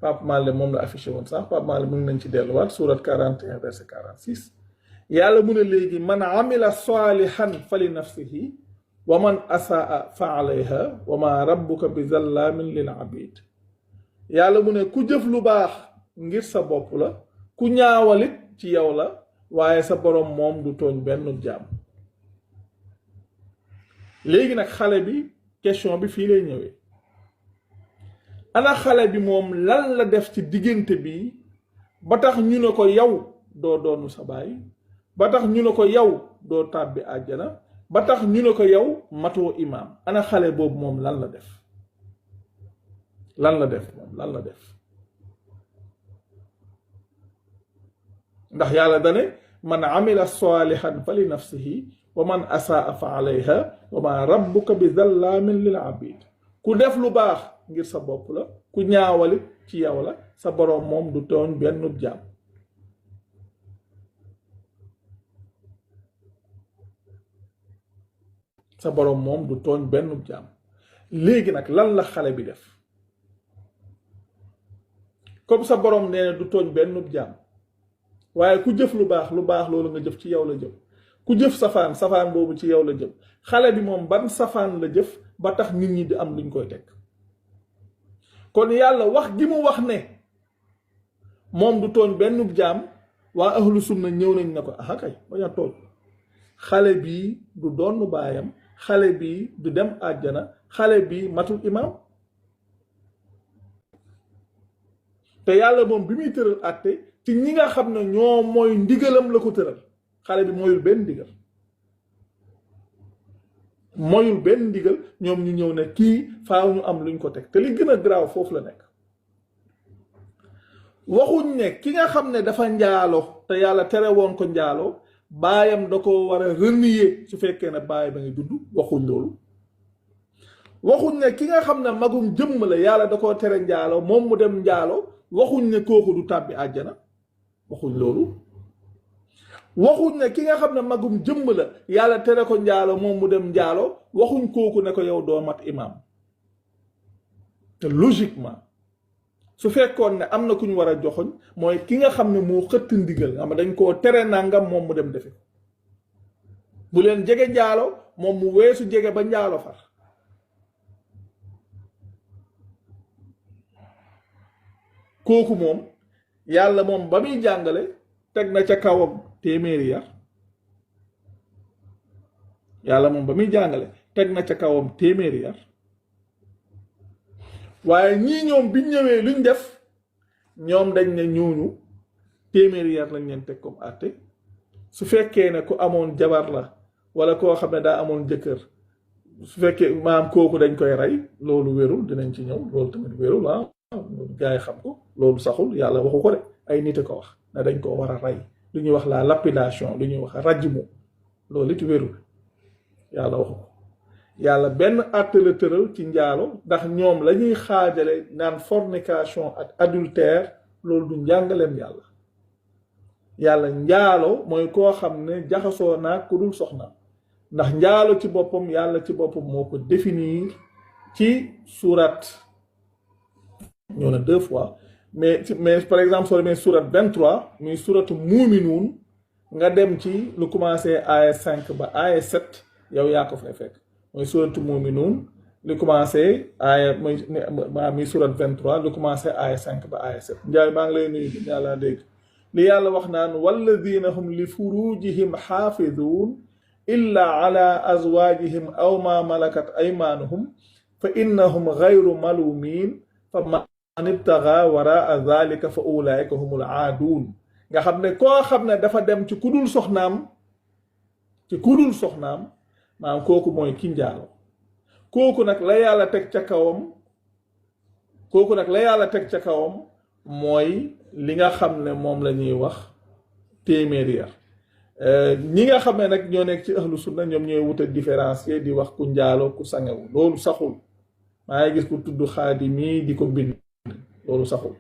Pape Malle moom la affiché woon sax Pape Malle mën nañ ci delluwaat surat 41 verset 46 yàlla mu ne léegi man amila salihan fali nafsihi wa man asaa fa alayha wa ma rabbuka bi zallamin lil abid. yàlla mu ne ku jëf lu baax ngir sa bopp la ku ñaawalit ci yow la waaye sa borom moom du tooñ benn jaam. léegi nag xale bi question bi fii lay ñëwee ana xale bi moom lan la def ci diggante bi ba tax ñu ne ko yow doo doonu sa baay ba tax ñu ne ko yow doo tàbbi àjjana ba tax ñu ne ko yow matoo imaam ana xale boobu moom lan la def lan la def ndax yàlla dane man amila salihan fa li nafsihi wa man asaa fa alayha wa ma rabbuka bi zallamin lil abid. ku def lu baax ngir sa bopp la ku ñaawali ci yow la sa boroom moom du tooñ benn jaam. sa boroom moom du tooñ benn jaam. léegi nag lan la xale bi def comme sa boroom nee na du tooñ benn jaam waaye ku jëf lu baax loolu nga jëf ci yow la jëm ku jëf safaan boobu ci yow la jëm xale bi moom ban safaan la jëf ba tax nit ñi di am luñ koy teg. kon yàlla wax gi mu wax ne moom du tooñ benn jaam waa ahlu sunna ñëw nañ ne ko aha kay bañ a tooñ xale bii du doon baayam xale bii du dem àjjana xale bii matul imaam. te yàlla moom bi muy tëral àtte ci ñi nga xam ne ñoo mooy ndigalam la ko tëral xale bi mooyul benn ndigal ñoom ñu ñëw ne kii faaw ñu am luñ ko teg te li gën a garaaw foofu la nekk. waxuñ ne ki nga xam ne dafa njaalo te yàlla tere woon ko njaalo baayam da ko war a renier su fekkee ne baay ba ngi dund waxuñ loolu. waxuñ ne ki nga xam ne magum jëmm la yàlla da koo tere njaalo moom mu dem njaalo waxuñ ne kooku du tàbbi àjjana waxuñ loolu. waxuñ ne ki nga xam ne magum jëmm la yàlla tere ko njaalo moom mu dem njaalo waxuñ kooku ne ko yow doo mat imaam. te logiquement su fekkoon ne am na ku ñu war a joxoñ mooy ki nga xam ne moo xëtt ndigal nga xam dañ koo tere nangam moom mu dem defi ko bu leen jege njaalo moom mu weesu jege ba njaalo far. kooku moom yàlla moom ba muy jàngale teg na ca kawam téeméeri yar yàlla moom ba muy jàngale teg na ca kawam téeméeri yar waaye ñii ñoom biñ ñëwee luñ def ñoom dañ ne ñooñu téeméeri yar lañ leen teg comme àtte su fekkee ne ku amoon jabar la wala koo xam ne daa amoon jëkkër su fekkee maam kooku dañ koy rey loolu wérul dinañ ci ñëw loolu tamit wérul ah gaa yi xam ko loolu saxul yàlla waxu ko de ay nit a ko wax ne dañ ko war a rey lu ñuy wax la lapidation lu ñuy wax rajmu loolu it wérul yàlla waxu ko yàlla benn àtte la tëral ci njaalo ndax ñoom la ñuy xaajale naan fornication ak adultère loolu du njàngaleem yàlla yàlla njaalo mooy koo xam ne jaxasoo naa ku dul soxna ndax njaalo ci boppam yàlla ci boppam moo ko définir ci surat ñëw na 2 fois mais par exemple soo demee surat 23 muy suratu muuminuun nga dem ci lu commencé aaya 5 ba aaya 7 yow yaa ko fay fekk mooy suratu muuminuun lu commencé aaya muy surat 23 lu commencé aaya 5 ba aaya 7 njaay maa ngi lay nuyu di yàlla dégg li yàlla wax naan walladina hum li furujihim xaafiduun illa ala azwajihim aw ma malakat aymanuhum fa innahum gayru malumin fa man ibtaga waraa dhalika fa ulaika humul aaduun nga xam ne koo xam ne dafa dem ci kudul soxnaam maanaam kooku mooy ki njaalo kooku nag la yàlla teg ca kawam mooy li nga xam ne moom la ñuy wax téeméeri yar ñi nga xam ne nag ñoo nekk ci ahlu sunna ñoom ñooy wuta différencier di wax ku njaalo ku sangewu loolu saxul maa ngi gis ku tudd xaadimi di ko bind loolu saxul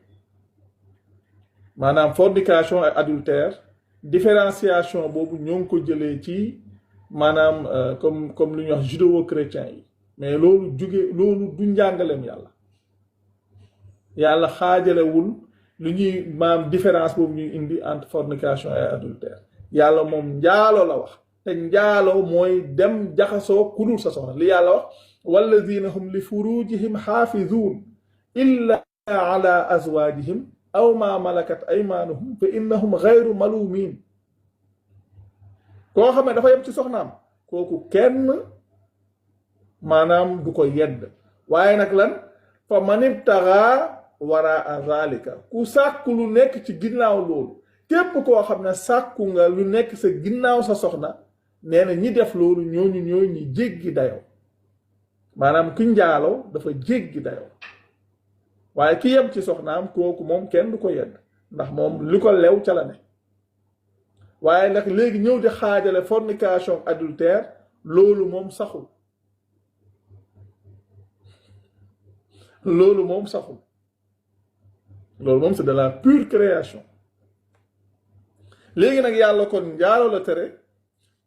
maanaam fornication ak adultère différenciation boobu ñoo ngi ko jëlee ci maanaam comme lu ñuy wax judéo-chrétien yi mais loolu du njàngaleem yàlla xaajalewul lu ñuy maam différence boobu ñuy indi entre fornication et adultère yàlla moom njaalo la wax te njaalo mooy dem jaxasoo ku dul sa soxna li yàlla wax walladina hum li furujihim xaafizuun illa ala azwajihim aw ma malakat aymanuhum fa innahum gayru malumin koo xam ne dafa yem ci soxnaam kooku kenn maanaam du ko yedd waaye nag lan fa man ibtagaa waraa zalika ku sàkku lu nekk ci ginnaaw loolu képp koo xam ne sàkku nga lu nekk sa ginnaaw sa soxna nee na ñi def loolu ñooñu ñi jéggi dayoo maanaam ki njaalo dafa jéggi dayoo waaye ki yem ci soxnaam kooku moom kenn du ko yedd ndax moom li ko lew ca la ne waaye nag léegi ñëw di xaajale fornication adultère loolu moom saxul loolu moom c'est de la pure création léegi nag yàlla kon njaalo la tere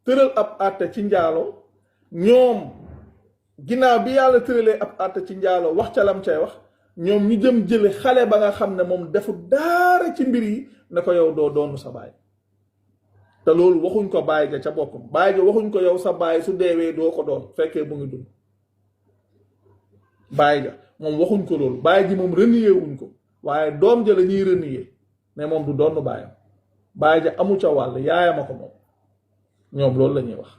tëral ab àtte ci njaalo ñoom ginnaaw bi yàlla tëralee ab àtte ci njaalo wax ca lam cay wax ñoom ñu jëm jële xale ba nga xam ne moom defu daara ci mbir yi ne ko yow doo doonu sa baay te loolu waxuñ ko baay ja ca boppam baay ja waxuñ ko yow sa baay su deewee doo ko doon fekkee bu ngi dund baay ja moom waxuñ ko loolu baay ji moom renier wuñ ko waaye doom ja la ñuy renier ne moom du doon baayam baay ja amu ca wàll yaayama ko moom ñoom loolu la ñuy wax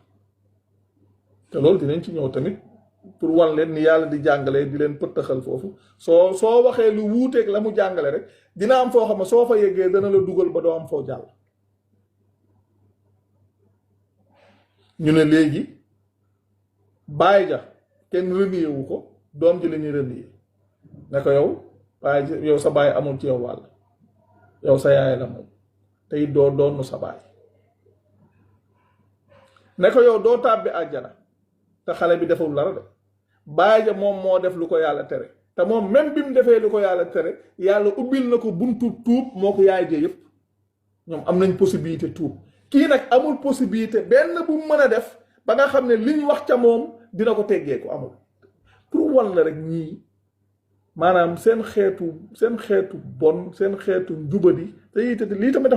te loolu dinañ ci ñëw tamit pour wan leen ni yàlla di jàngale di leen pëttaxal foofu soo waxee lu wuuteeg la mu jàngale rek dina am foo xam ne soo fa yeggee dana la dugal ba doo am foo jàll ñu ne léegi baay ja kenn renier wu ko doom ji la ñuy renier ne ko yow sa baay amul ci yow wàll yow sa yaay la moom te it doo doonu sa baay ne ko yow doo tàbbi àjjana te xale bi deful dara de baay ja moom moo def lu ko yàlla tere te moom même bi mu defee lu ko yàlla tere yàlla ubbil na ko buntu tuub moo ko yaay jee yépp ñoom am nañ possibilité tuub kii nag amul possibilité benn bu mu mën a def ba nga xam ne liñ wax ca moom dina ko teggee ko amul pour wan la rek ñii maanaam seen xeetu bon seen xeetu njubadi te lii tamit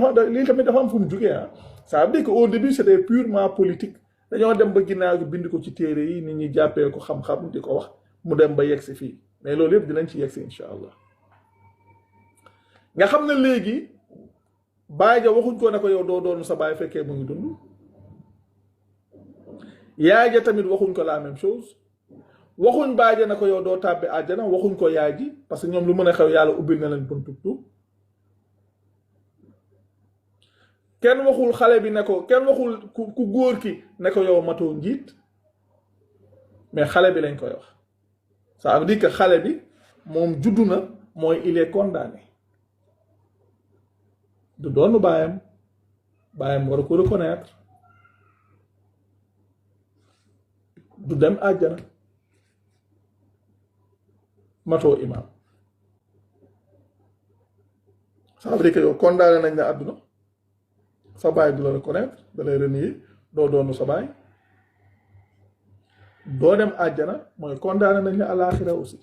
dafa am fu mu jugee ah ça veut dire que au début c'était purement politique dañoo dem ba ginnaaw gi bind ko ci téere yi nit ñi jàppee ko xam-xam di ko wax mu dem ba yegsi fii mais loolu yëpp dinañ ci yegsi incha allah nga xam ne léegi baay ja waxuñ ko ne ko yow doo doon sa baay fekkee mu ngi dund yaay ja tamit waxuñ ko la même chose waxuñ baay ja ne ko yow doo tàbbi àjjana waxuñ ko yaay ji parce que ñoom lu mën a xew yàlla ubbil na leen buntu tuub kenn waxul xale bi ne ko kenn waxul ku góor ki ne ko yow matoo njiit mais xale bi lañ koy wax ça veut dire que xale bi moom juddu na mooy il est condamné du doonu baayam war a ko reconnaître du dem àjjana matoo imam ça veut dire que yow condamné nañ la àdduna sa baay du la reconnaître da lay renier doo doonu sa baay doo dem àjjana mooy condamné nañ la àlaaxira aussi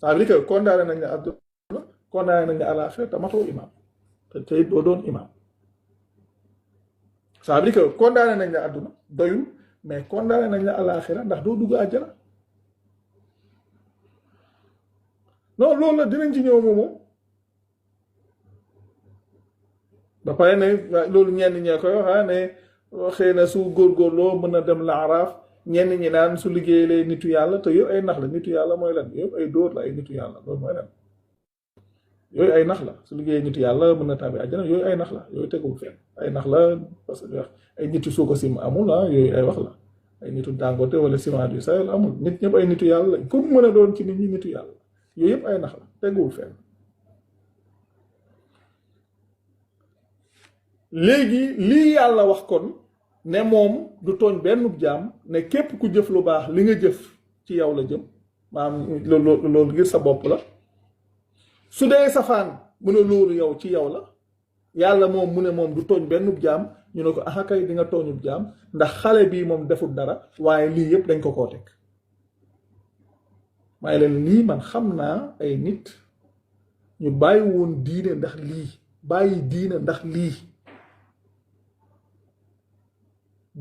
ça veut dire que condamné nañ la àdduna condamné nañ la àlaaxira te matoo imam te tey doo doon imam ça veut dire que condamné nañ la àdduna doyul mais condamné nañ la àlaaxira ndax doo dugg àjjana non loolu la dinañ ci ñëw moomu ba pare ne loolu ñenn ñee koy wax ne xëy na su góorgóorloo mën a dem laaraaf ñenn ñi naan su liggéeyee nitu yàlla te yooyu ay nax la nitu yàlla mooy lan yooyu ay dóor la ay nitu yàlla loolu mooy lan yooyu ay nax la su liggéeyee nitu yàlla mën na tàbbi àjjana yooyu ay nax la yooyu tegul fenn ay nax la parce que ay nitu suuko sim amul ah yooyu ay wax la ay nitu Dangote wala ciment du Sahel amul nit ñëpp ay nitu yàlla lañ comme mën a doon ci nit ñi nitu yàlla yooyu yëpp ay nax la tegul fenn léegi lii yàlla wax kon ne moom du tooñ benn jaam ne képp ku jëf lu baax li nga jëf ci yow la jëm maanaam loolu ngir sa bopp la su dee safaan mu ne loolu yow ci yow la yàlla moom mu ne moom du tooñ benn jaam ñu ne ko ah kay di nga tooñub jaam ndax xale bii moom deful dara waaye lii yëpp dañ ko koo teg may leen lii man xam naa ay nit ñu bàyyi woon diine ndax lii bàyyi diine ndax lii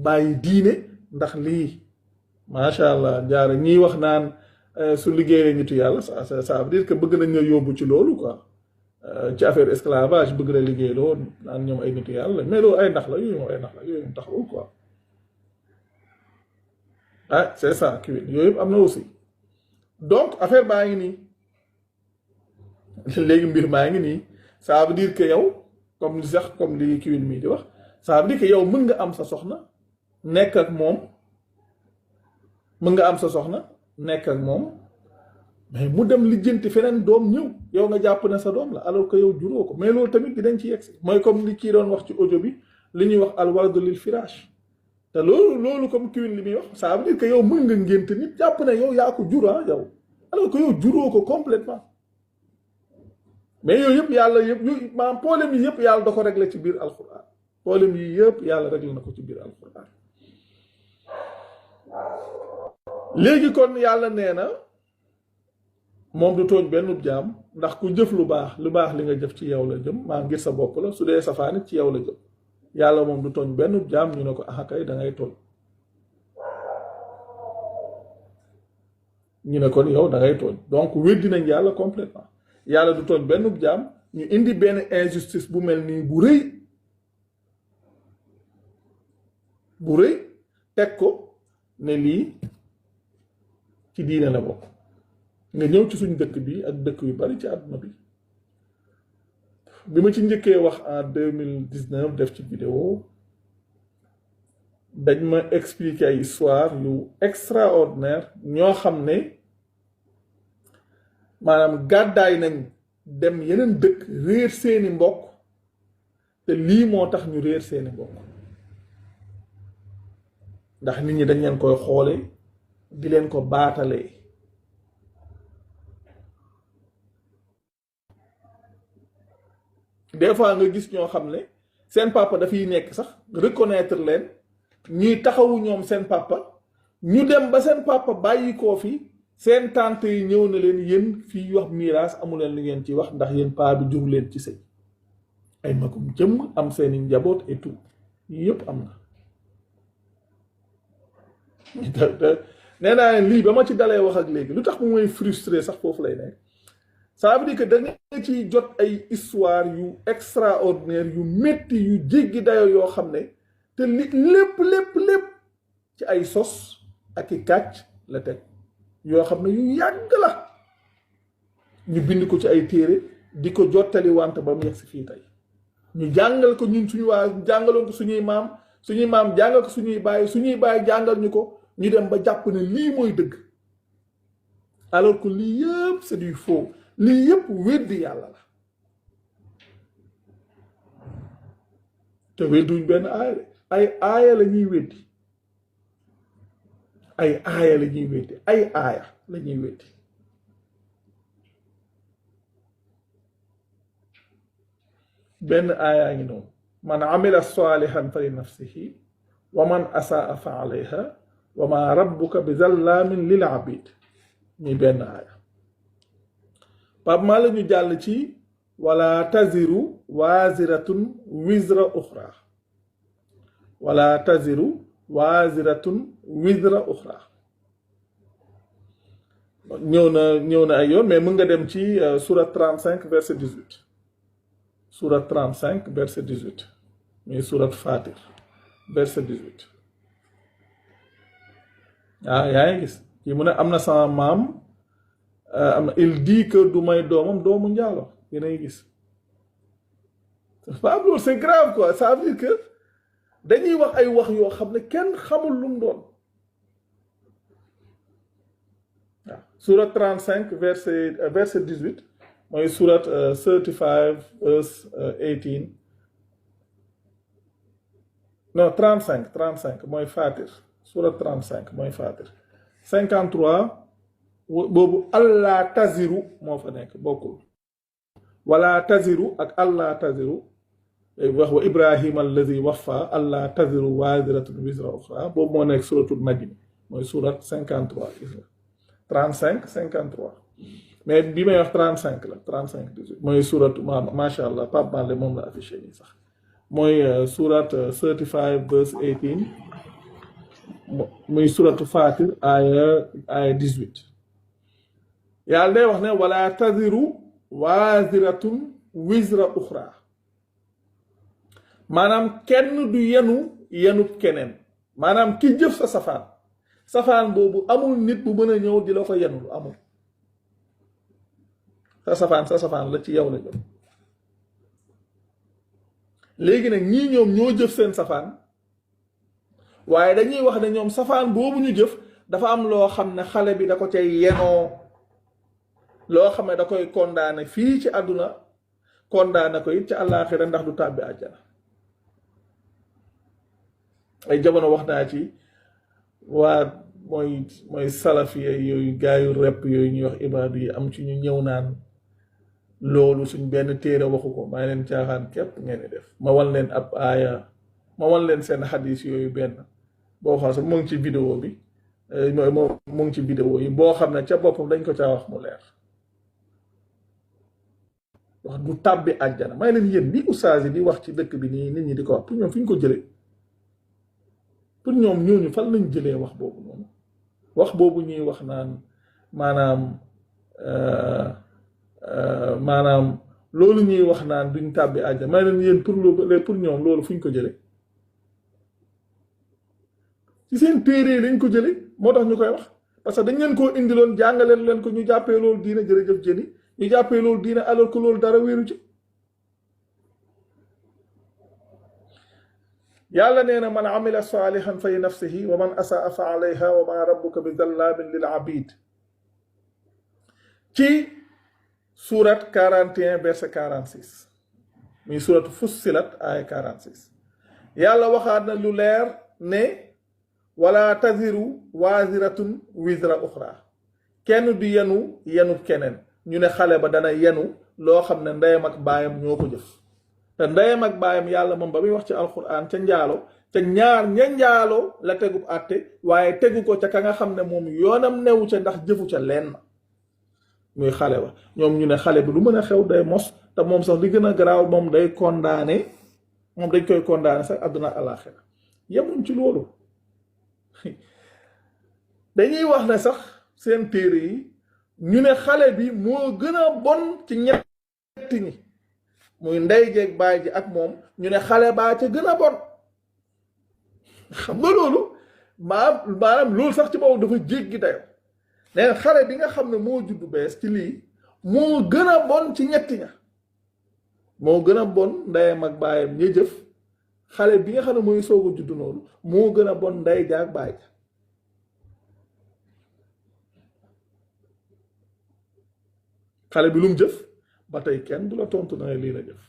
bàyyi diine ndax lii macha allah jaara ñiy wax naan su liggéeyee nitu yàlla ça veut dire que bëgg nañ la yóbbu ci loolu quoi ci affaire esclavage bëgg na liggéey loolu naan ñoom ay nitu yàlla mais loolu ay ndax la yooyu moom ay ndax la yooyu moom taxawul quoi ah c'est ça kii yooyu yëpp am na aussi donc affaire baa ngi nii léegi mbir maa ngi nii ça veut dire que yow comme sax comme li kiwin mii di wax ça veut dire que yow mën nga am sa soxna nekk ak moom mën nga am sa soxna nekk ak moom mais mu dem lijjanti feneen doom ñëw yow nga jàpp ne sa doom la alors que yow juróo ko mais loolu tamit dinañ ci yegsi mooy comme li kii doon wax ci audio bi li ñuy wax al waladu lil firaash te loolu comme kiwin li muy wax ça veut dire que yow mën nga ngénte nit jàpp ne yow yaa ko jur yow alors que yow juróo ko complètement mais yooyu yëpp yàlla yëpp yooyu maanaam problème yi yëpp yàlla da ko réglé ci biir alquran problème yi yëpp yàlla réglé na ko ci biir alquran léegi kon yàlla nee na moom du tooñ benn jaam ndax ku jëf lu baax li nga jëf ci yow la jëm maa ngir sa bopp la su dee safaanit ci yow la jëm yàlla moom du tooñ benn jaam ñu ne ko ah kay da ngay tooñ ñu ne kon yow da ngay tooñ donc weddi nañ yàlla complètement yàlla du tooñ benn jaam ñu indi benn injustice bu mel nii bu rëy teg ko ne lii ci diine la bokk nga ñëw ci suñ dëkk bi ak dëkk yu bari ci àdduna bi ma ci njëkkee wax en 2019 def ci vidéo dañ ma expliquer ay histoire yu extraordinaire ñoo xam ne maanaam gàddaay nañ dem yeneen dëkk réer seeni mbokk te lii moo tax ñu réer seeni mbokk ndax nit ñi dañ leen koy xoole di leen ko baatalee des fois nga gis ñoo xam ne seen papa dafay nekk sax reconnaître leen ñuy taxawu ñoom seen papa ñu dem ba seen papa bàyyi koo fi seen tante yi ñëw na leen yéen fii wax miraas amuleen li ngeen ci wax ndax yéen paa bi jur leen ci sëy ay magum jëmm am seeni njaboot et tout yii yëpp am na nee naa leen lii ba ma ci dalee wax ak léegi lu tax mu may frustré sax foofu lay nekk ça veut dire que da nga ciy jot ay histoire yu extraordinaire yu métti yu jéggi dayo yoo xam ne te li lépp ci ay sos ak i kàcc la teg yoo xam ne yu yàgg la ñu bind ko ci ay téere di ko jottali wante ba mu yegg si fii tey ñu jàngal ko ñun suñu waa jàngaloon ko suñuy maam jàngal ko suñuy baay jàngal ñu ko ñu dem ba jàpp ne lii mooy dëgg alors que lii yëpp c'est du faux lii yëpp weddi yàlla la te wedduñ benn aaya de ay aaya la ñuy weddi ay aaya la ñuy weddi ay aaya la ñuy weddi benn aayaa ngi noonu man amila salihan fa li nafsihi wa man asaa fa alayha wa ma rabbuka bi zallaamin lil abid ñuy benn aaya Pape maa la ñu jàll ci wala taziru waaziratun wizra uxra wala taziru waaziratun wizra uxra ñëw na ay yoon mais mën nga dem ci surat 35 verset 18 surat 35 verset 18 muy surat Fatir verset 18 yaa ngi gis kii mu ne am na sama maam il dit que du may doomam doomu njaalo yéen a ngi gis pas loolu c'est grave quoi ça veut dire que dañuy wax ay wax yoo xam ne kenn xamul lu mu doon waaw surat 35 verset 18 mooy surat 35 verse 18 non 35 mooy Fatir surat 35 mooy Fatir 53 boobu allah taziru moo fa nekk bokkul wala taziru ak allah taziru wax wa ibrahima allazi wafa allah taziru waziratun wizra uxra boobu moo nekk suratul najm mooy surat 53 gis nga 35 53 mais bi may wax 35 la 35 18 mooy suratu macha allah Pape Malick moom la affiché nii sax mooy surat 35 verse 18 muy suratu Fatir aya 18 yàlla day wax ne wala taziru waaziratun wizra uxra maanaam kenn du yenu keneen maanaam ki jëf sa safaan boobu amul nit bu mën a ñëw di la ko yenul amul sa safaan la ci yow la jëm léegi nag ñii ñoom ñoo jëf seen safaan waaye dañuy wax ne ñoom safaan boobu ñu jëf dafa am loo xam ne xale bi da ko cay yenoo loo xam ne da koy condamné fii ci àdduna condamné ko it ci àllaaxira ndax du tàbbi àjjana ay jamono wax naa ci waa mooy salafiya yooyu gaayu repp yooyu ñuy wax ibaadu yi am ci ñu ñëw naan loolu suñ benn téere waxu ko maa leen caaxaan képp ngeen di def ma wan leen ab aaya ma wan leen seen xadis yooyu benn boo xam sax mu ngi ci vidéo bi mu ngi ci vidéo yi boo xam ne ca boppam dañ ko caa wax mu leer wax du tàbbi àjjana may leen yéen li ustaas yi di wax ci dëkk bi nii nit ñi di ko wax pour ñoom fi ñu ko jëlee pour ñoom ñooñu fan lañ jëlee wax boobu noonu wax boobu ñuy wax naan maanaam loolu ñuy wax naan duñ tàbbi àjjana may leen yéen pour ñoom loolu fu ñu ko jëlee ci seen téere lañ ko jëlee moo tax ñu koy wax parce que dañ leen koo indiloon jàngaleen leen ko ñu jàppee loolu diina jërëjëf jëni ñu jàppee loolu diina alors que loolu dara wéeru ci yàlla nee na man amila salihan fa li nafsihi wa man asaa fa alayha wa ma rabbuka bi zallamin lil abid ci surat 41 verset 46 muy suratu Fussilat ay 46 yàlla waxaat na lu leer ne wala taziru waziratun wizra uxra kenn du yenu keneen ñu ne xale ba dana yenu loo xam ne ndeyam ak baayam ñoo ko jëf te ndeyam ak baayam yàlla moom ba muy wax ci alquran ca njaalo ca ñaar ña njaalo la tegub àtte waaye tegu ko ca ka nga xam ne moom yoonam newu ca ndax jëfu ca lenn muy xale ba ñoom ñu ne xale bi lu mën a xew day mos te moom sax li gën a garaaw moom day condamné moom dañ koy condamné sax àdduna alaxira yemuñ ci loolu dañuy wax ne sax seen téere yi ñu ne xale bi moo gën a bon ci ñetti ñi muy ndey jeeg baay ji ak moom ñu ne xale baa ca gën a bon xam nga loolu maanaam loolu sax ci boobu dafa jéggi dayo neen xale bi nga xam ne moo juddu bees ci lii moo gën a bon ci ñetti ña moo gën a bon ndeyam ak baayam ña jëf xale bi nga xam ne mooy soog a juddu noonu moo gën a bon ndey jaag baay ja xale bi lu mu jëf ba tey kenn du la tontu na lii la jëf.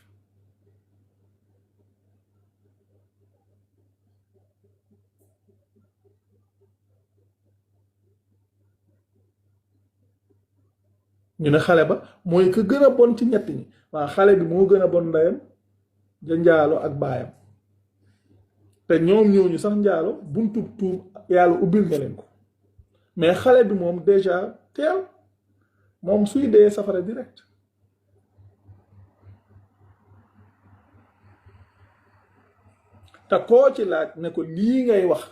ñu ne xale ba mooy ka gën a bon ci ñett ñi waa xale bi moo gën a bon ndeyam ja njaalo ak baayam te ñoom ñooñu sax njaalo buntu tuub yàlla ubbil na leen ko mais xale bi moom déjà teel moom suy dee safara direct. te koo ci laaj ne ko lii ngay wax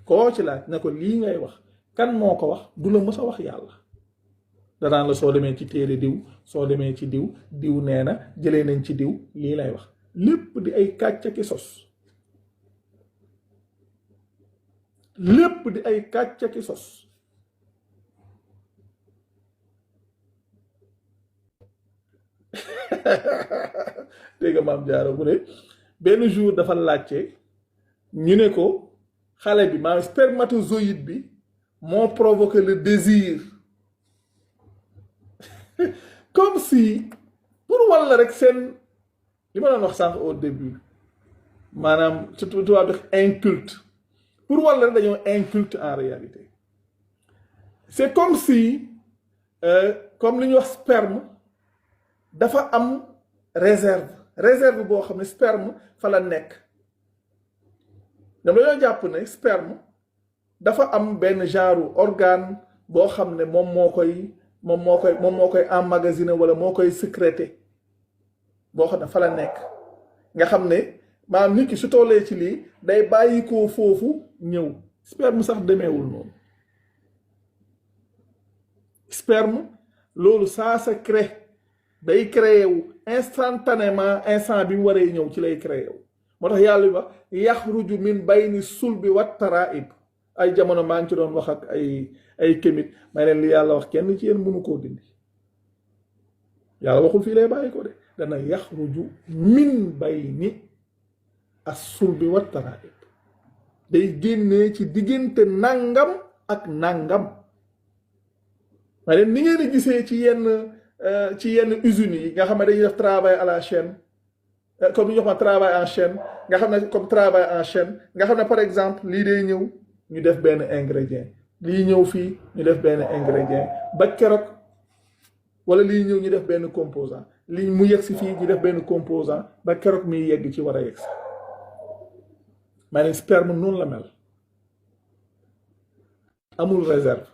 koo ci laaj ne ko lii ngay wax kan moo ko wax du la mës a wax yàlla danaan la soo demee ci téere diw soo demee ci diw diw nee na jëlee nañ ci diw lii lay wax lépp di ay kàcc ki sos lépp di ay kàcc ki sos. dégg nga maam jaaro bu ne benn jour dafa laajte ñu ne ko xale bi maanaam spermatozoïde bi moo provoqué le désir comme si pour walla rek seen li ma doon wax sànq au début maanaam surtout tubaab def inculte pour walla rek dañoo inculte en réalité c'est comme si comme li ñuy wax sperme dafa am réserve boo xam ne sperme fa la nekk ñoom dañoo jàpp ne sperme dafa am benn genre organe boo xam ne moom moo koy emmagasiner wala moo koy sécréter boo xam ne fa la nekk nga xam ne maanaam nit ki su tollee ci lii day bàyyi ko foofu ñëw sperme sax demeewul noonu sperme loolu ça se crée day créé wu instantanément instant bi mu waree ñëw ci lay créé wu moo tax yàlla bi wax yaxruju min bayni sulbi wat taraib ay jamono maa ngi ci doon wax ak ay kémit may leen li yàlla wax kenn ci yéen mënu koo dindi yàlla waxul fii lay bàyyi ko de dana yaxruju min bayni as sulbi wat taraib day génnee ci diggante nangam ak nangam may leen ni ngeen di gisee ci yenn usines yi nga xam ne dañuy def travail à la chaîne comme li ñu wax travail en chaîne nga xam ne comme travail en chaîne nga xam ne par exemple lii day ñëw ñu def benn ingrédient lii ñëw fii ñu def benn ingrédient ba keroog wala lii ñëw ñu def benn composant lii mu yegg si fii ñu def benn composant ba keroog muy yegg ci war a yegg si maanaam sperme noonu la mel amul réserve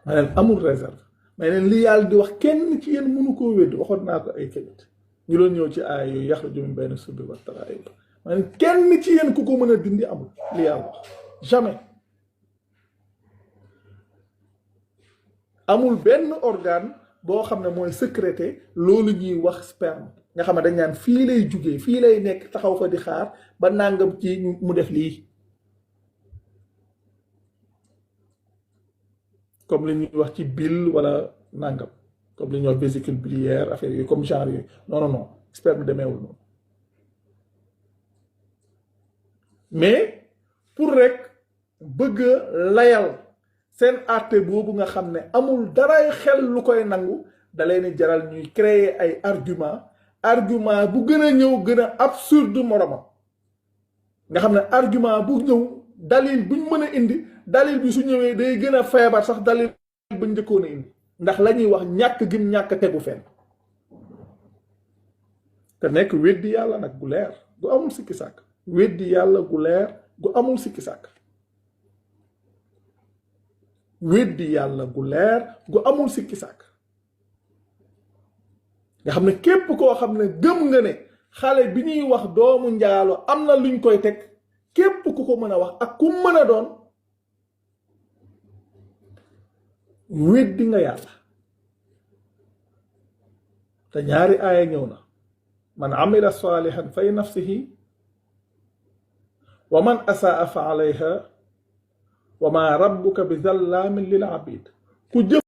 maanaam amul réserve maanaam li yàlla di wax kenn ci yéen mënu koo wéddi waxoon naa ko ay kémit ñu doon ñëw ci aay yooyu yaxruju min bayni sulbi wat taraib maanaam kenn ci yéen ku ko mën a dindi amul li yàlla wax jamais amul benn organe boo xam ne mooy sécréter loolu ñuy wax sperme nga xam ne dañ naan fii lay jugee fii lay nekk taxaw fa di xaar ba nàngam ci mu def lii comme li ñuy wax ci bile wala nàngam comme li ñuy wax vésicule biliaire affaire yooyu comme genre yooyu non sperme demeewul noonu mais pour rek bëgg layal seen àtte boobu nga xam ne amul daray xel lu koy nangu da leen di jaral ñuy créer ay argument bu gën a ñëw gën a absurde moromam nga xam ne argument bu ñëw dalil buñ mën a indi dalil bi su ñëwee day gën a feebar sax dalil ba njëkkoon a indi ndax la ñuy wax ñàkk gim ñàkk tegu fenn te nekk weddi yàlla nag gu leer gu amul sikki sàkk weddi yàlla gu leer gu amul sikki sàkk weddi yàlla gu leer gu amul sikki sàkk nga xam ne képp koo xam ne gëm nga ne xale bi ñuy wax doomu njaalo am na luñ koy teg képp ku ko mën a wax ak ku mën a doon weddi nga yàlla te ñaari aaya ñëw na man amila salihan fay nafsihi wa man asaa fa alayha wa ma rabbuka bi zallamin lil abid ku jëf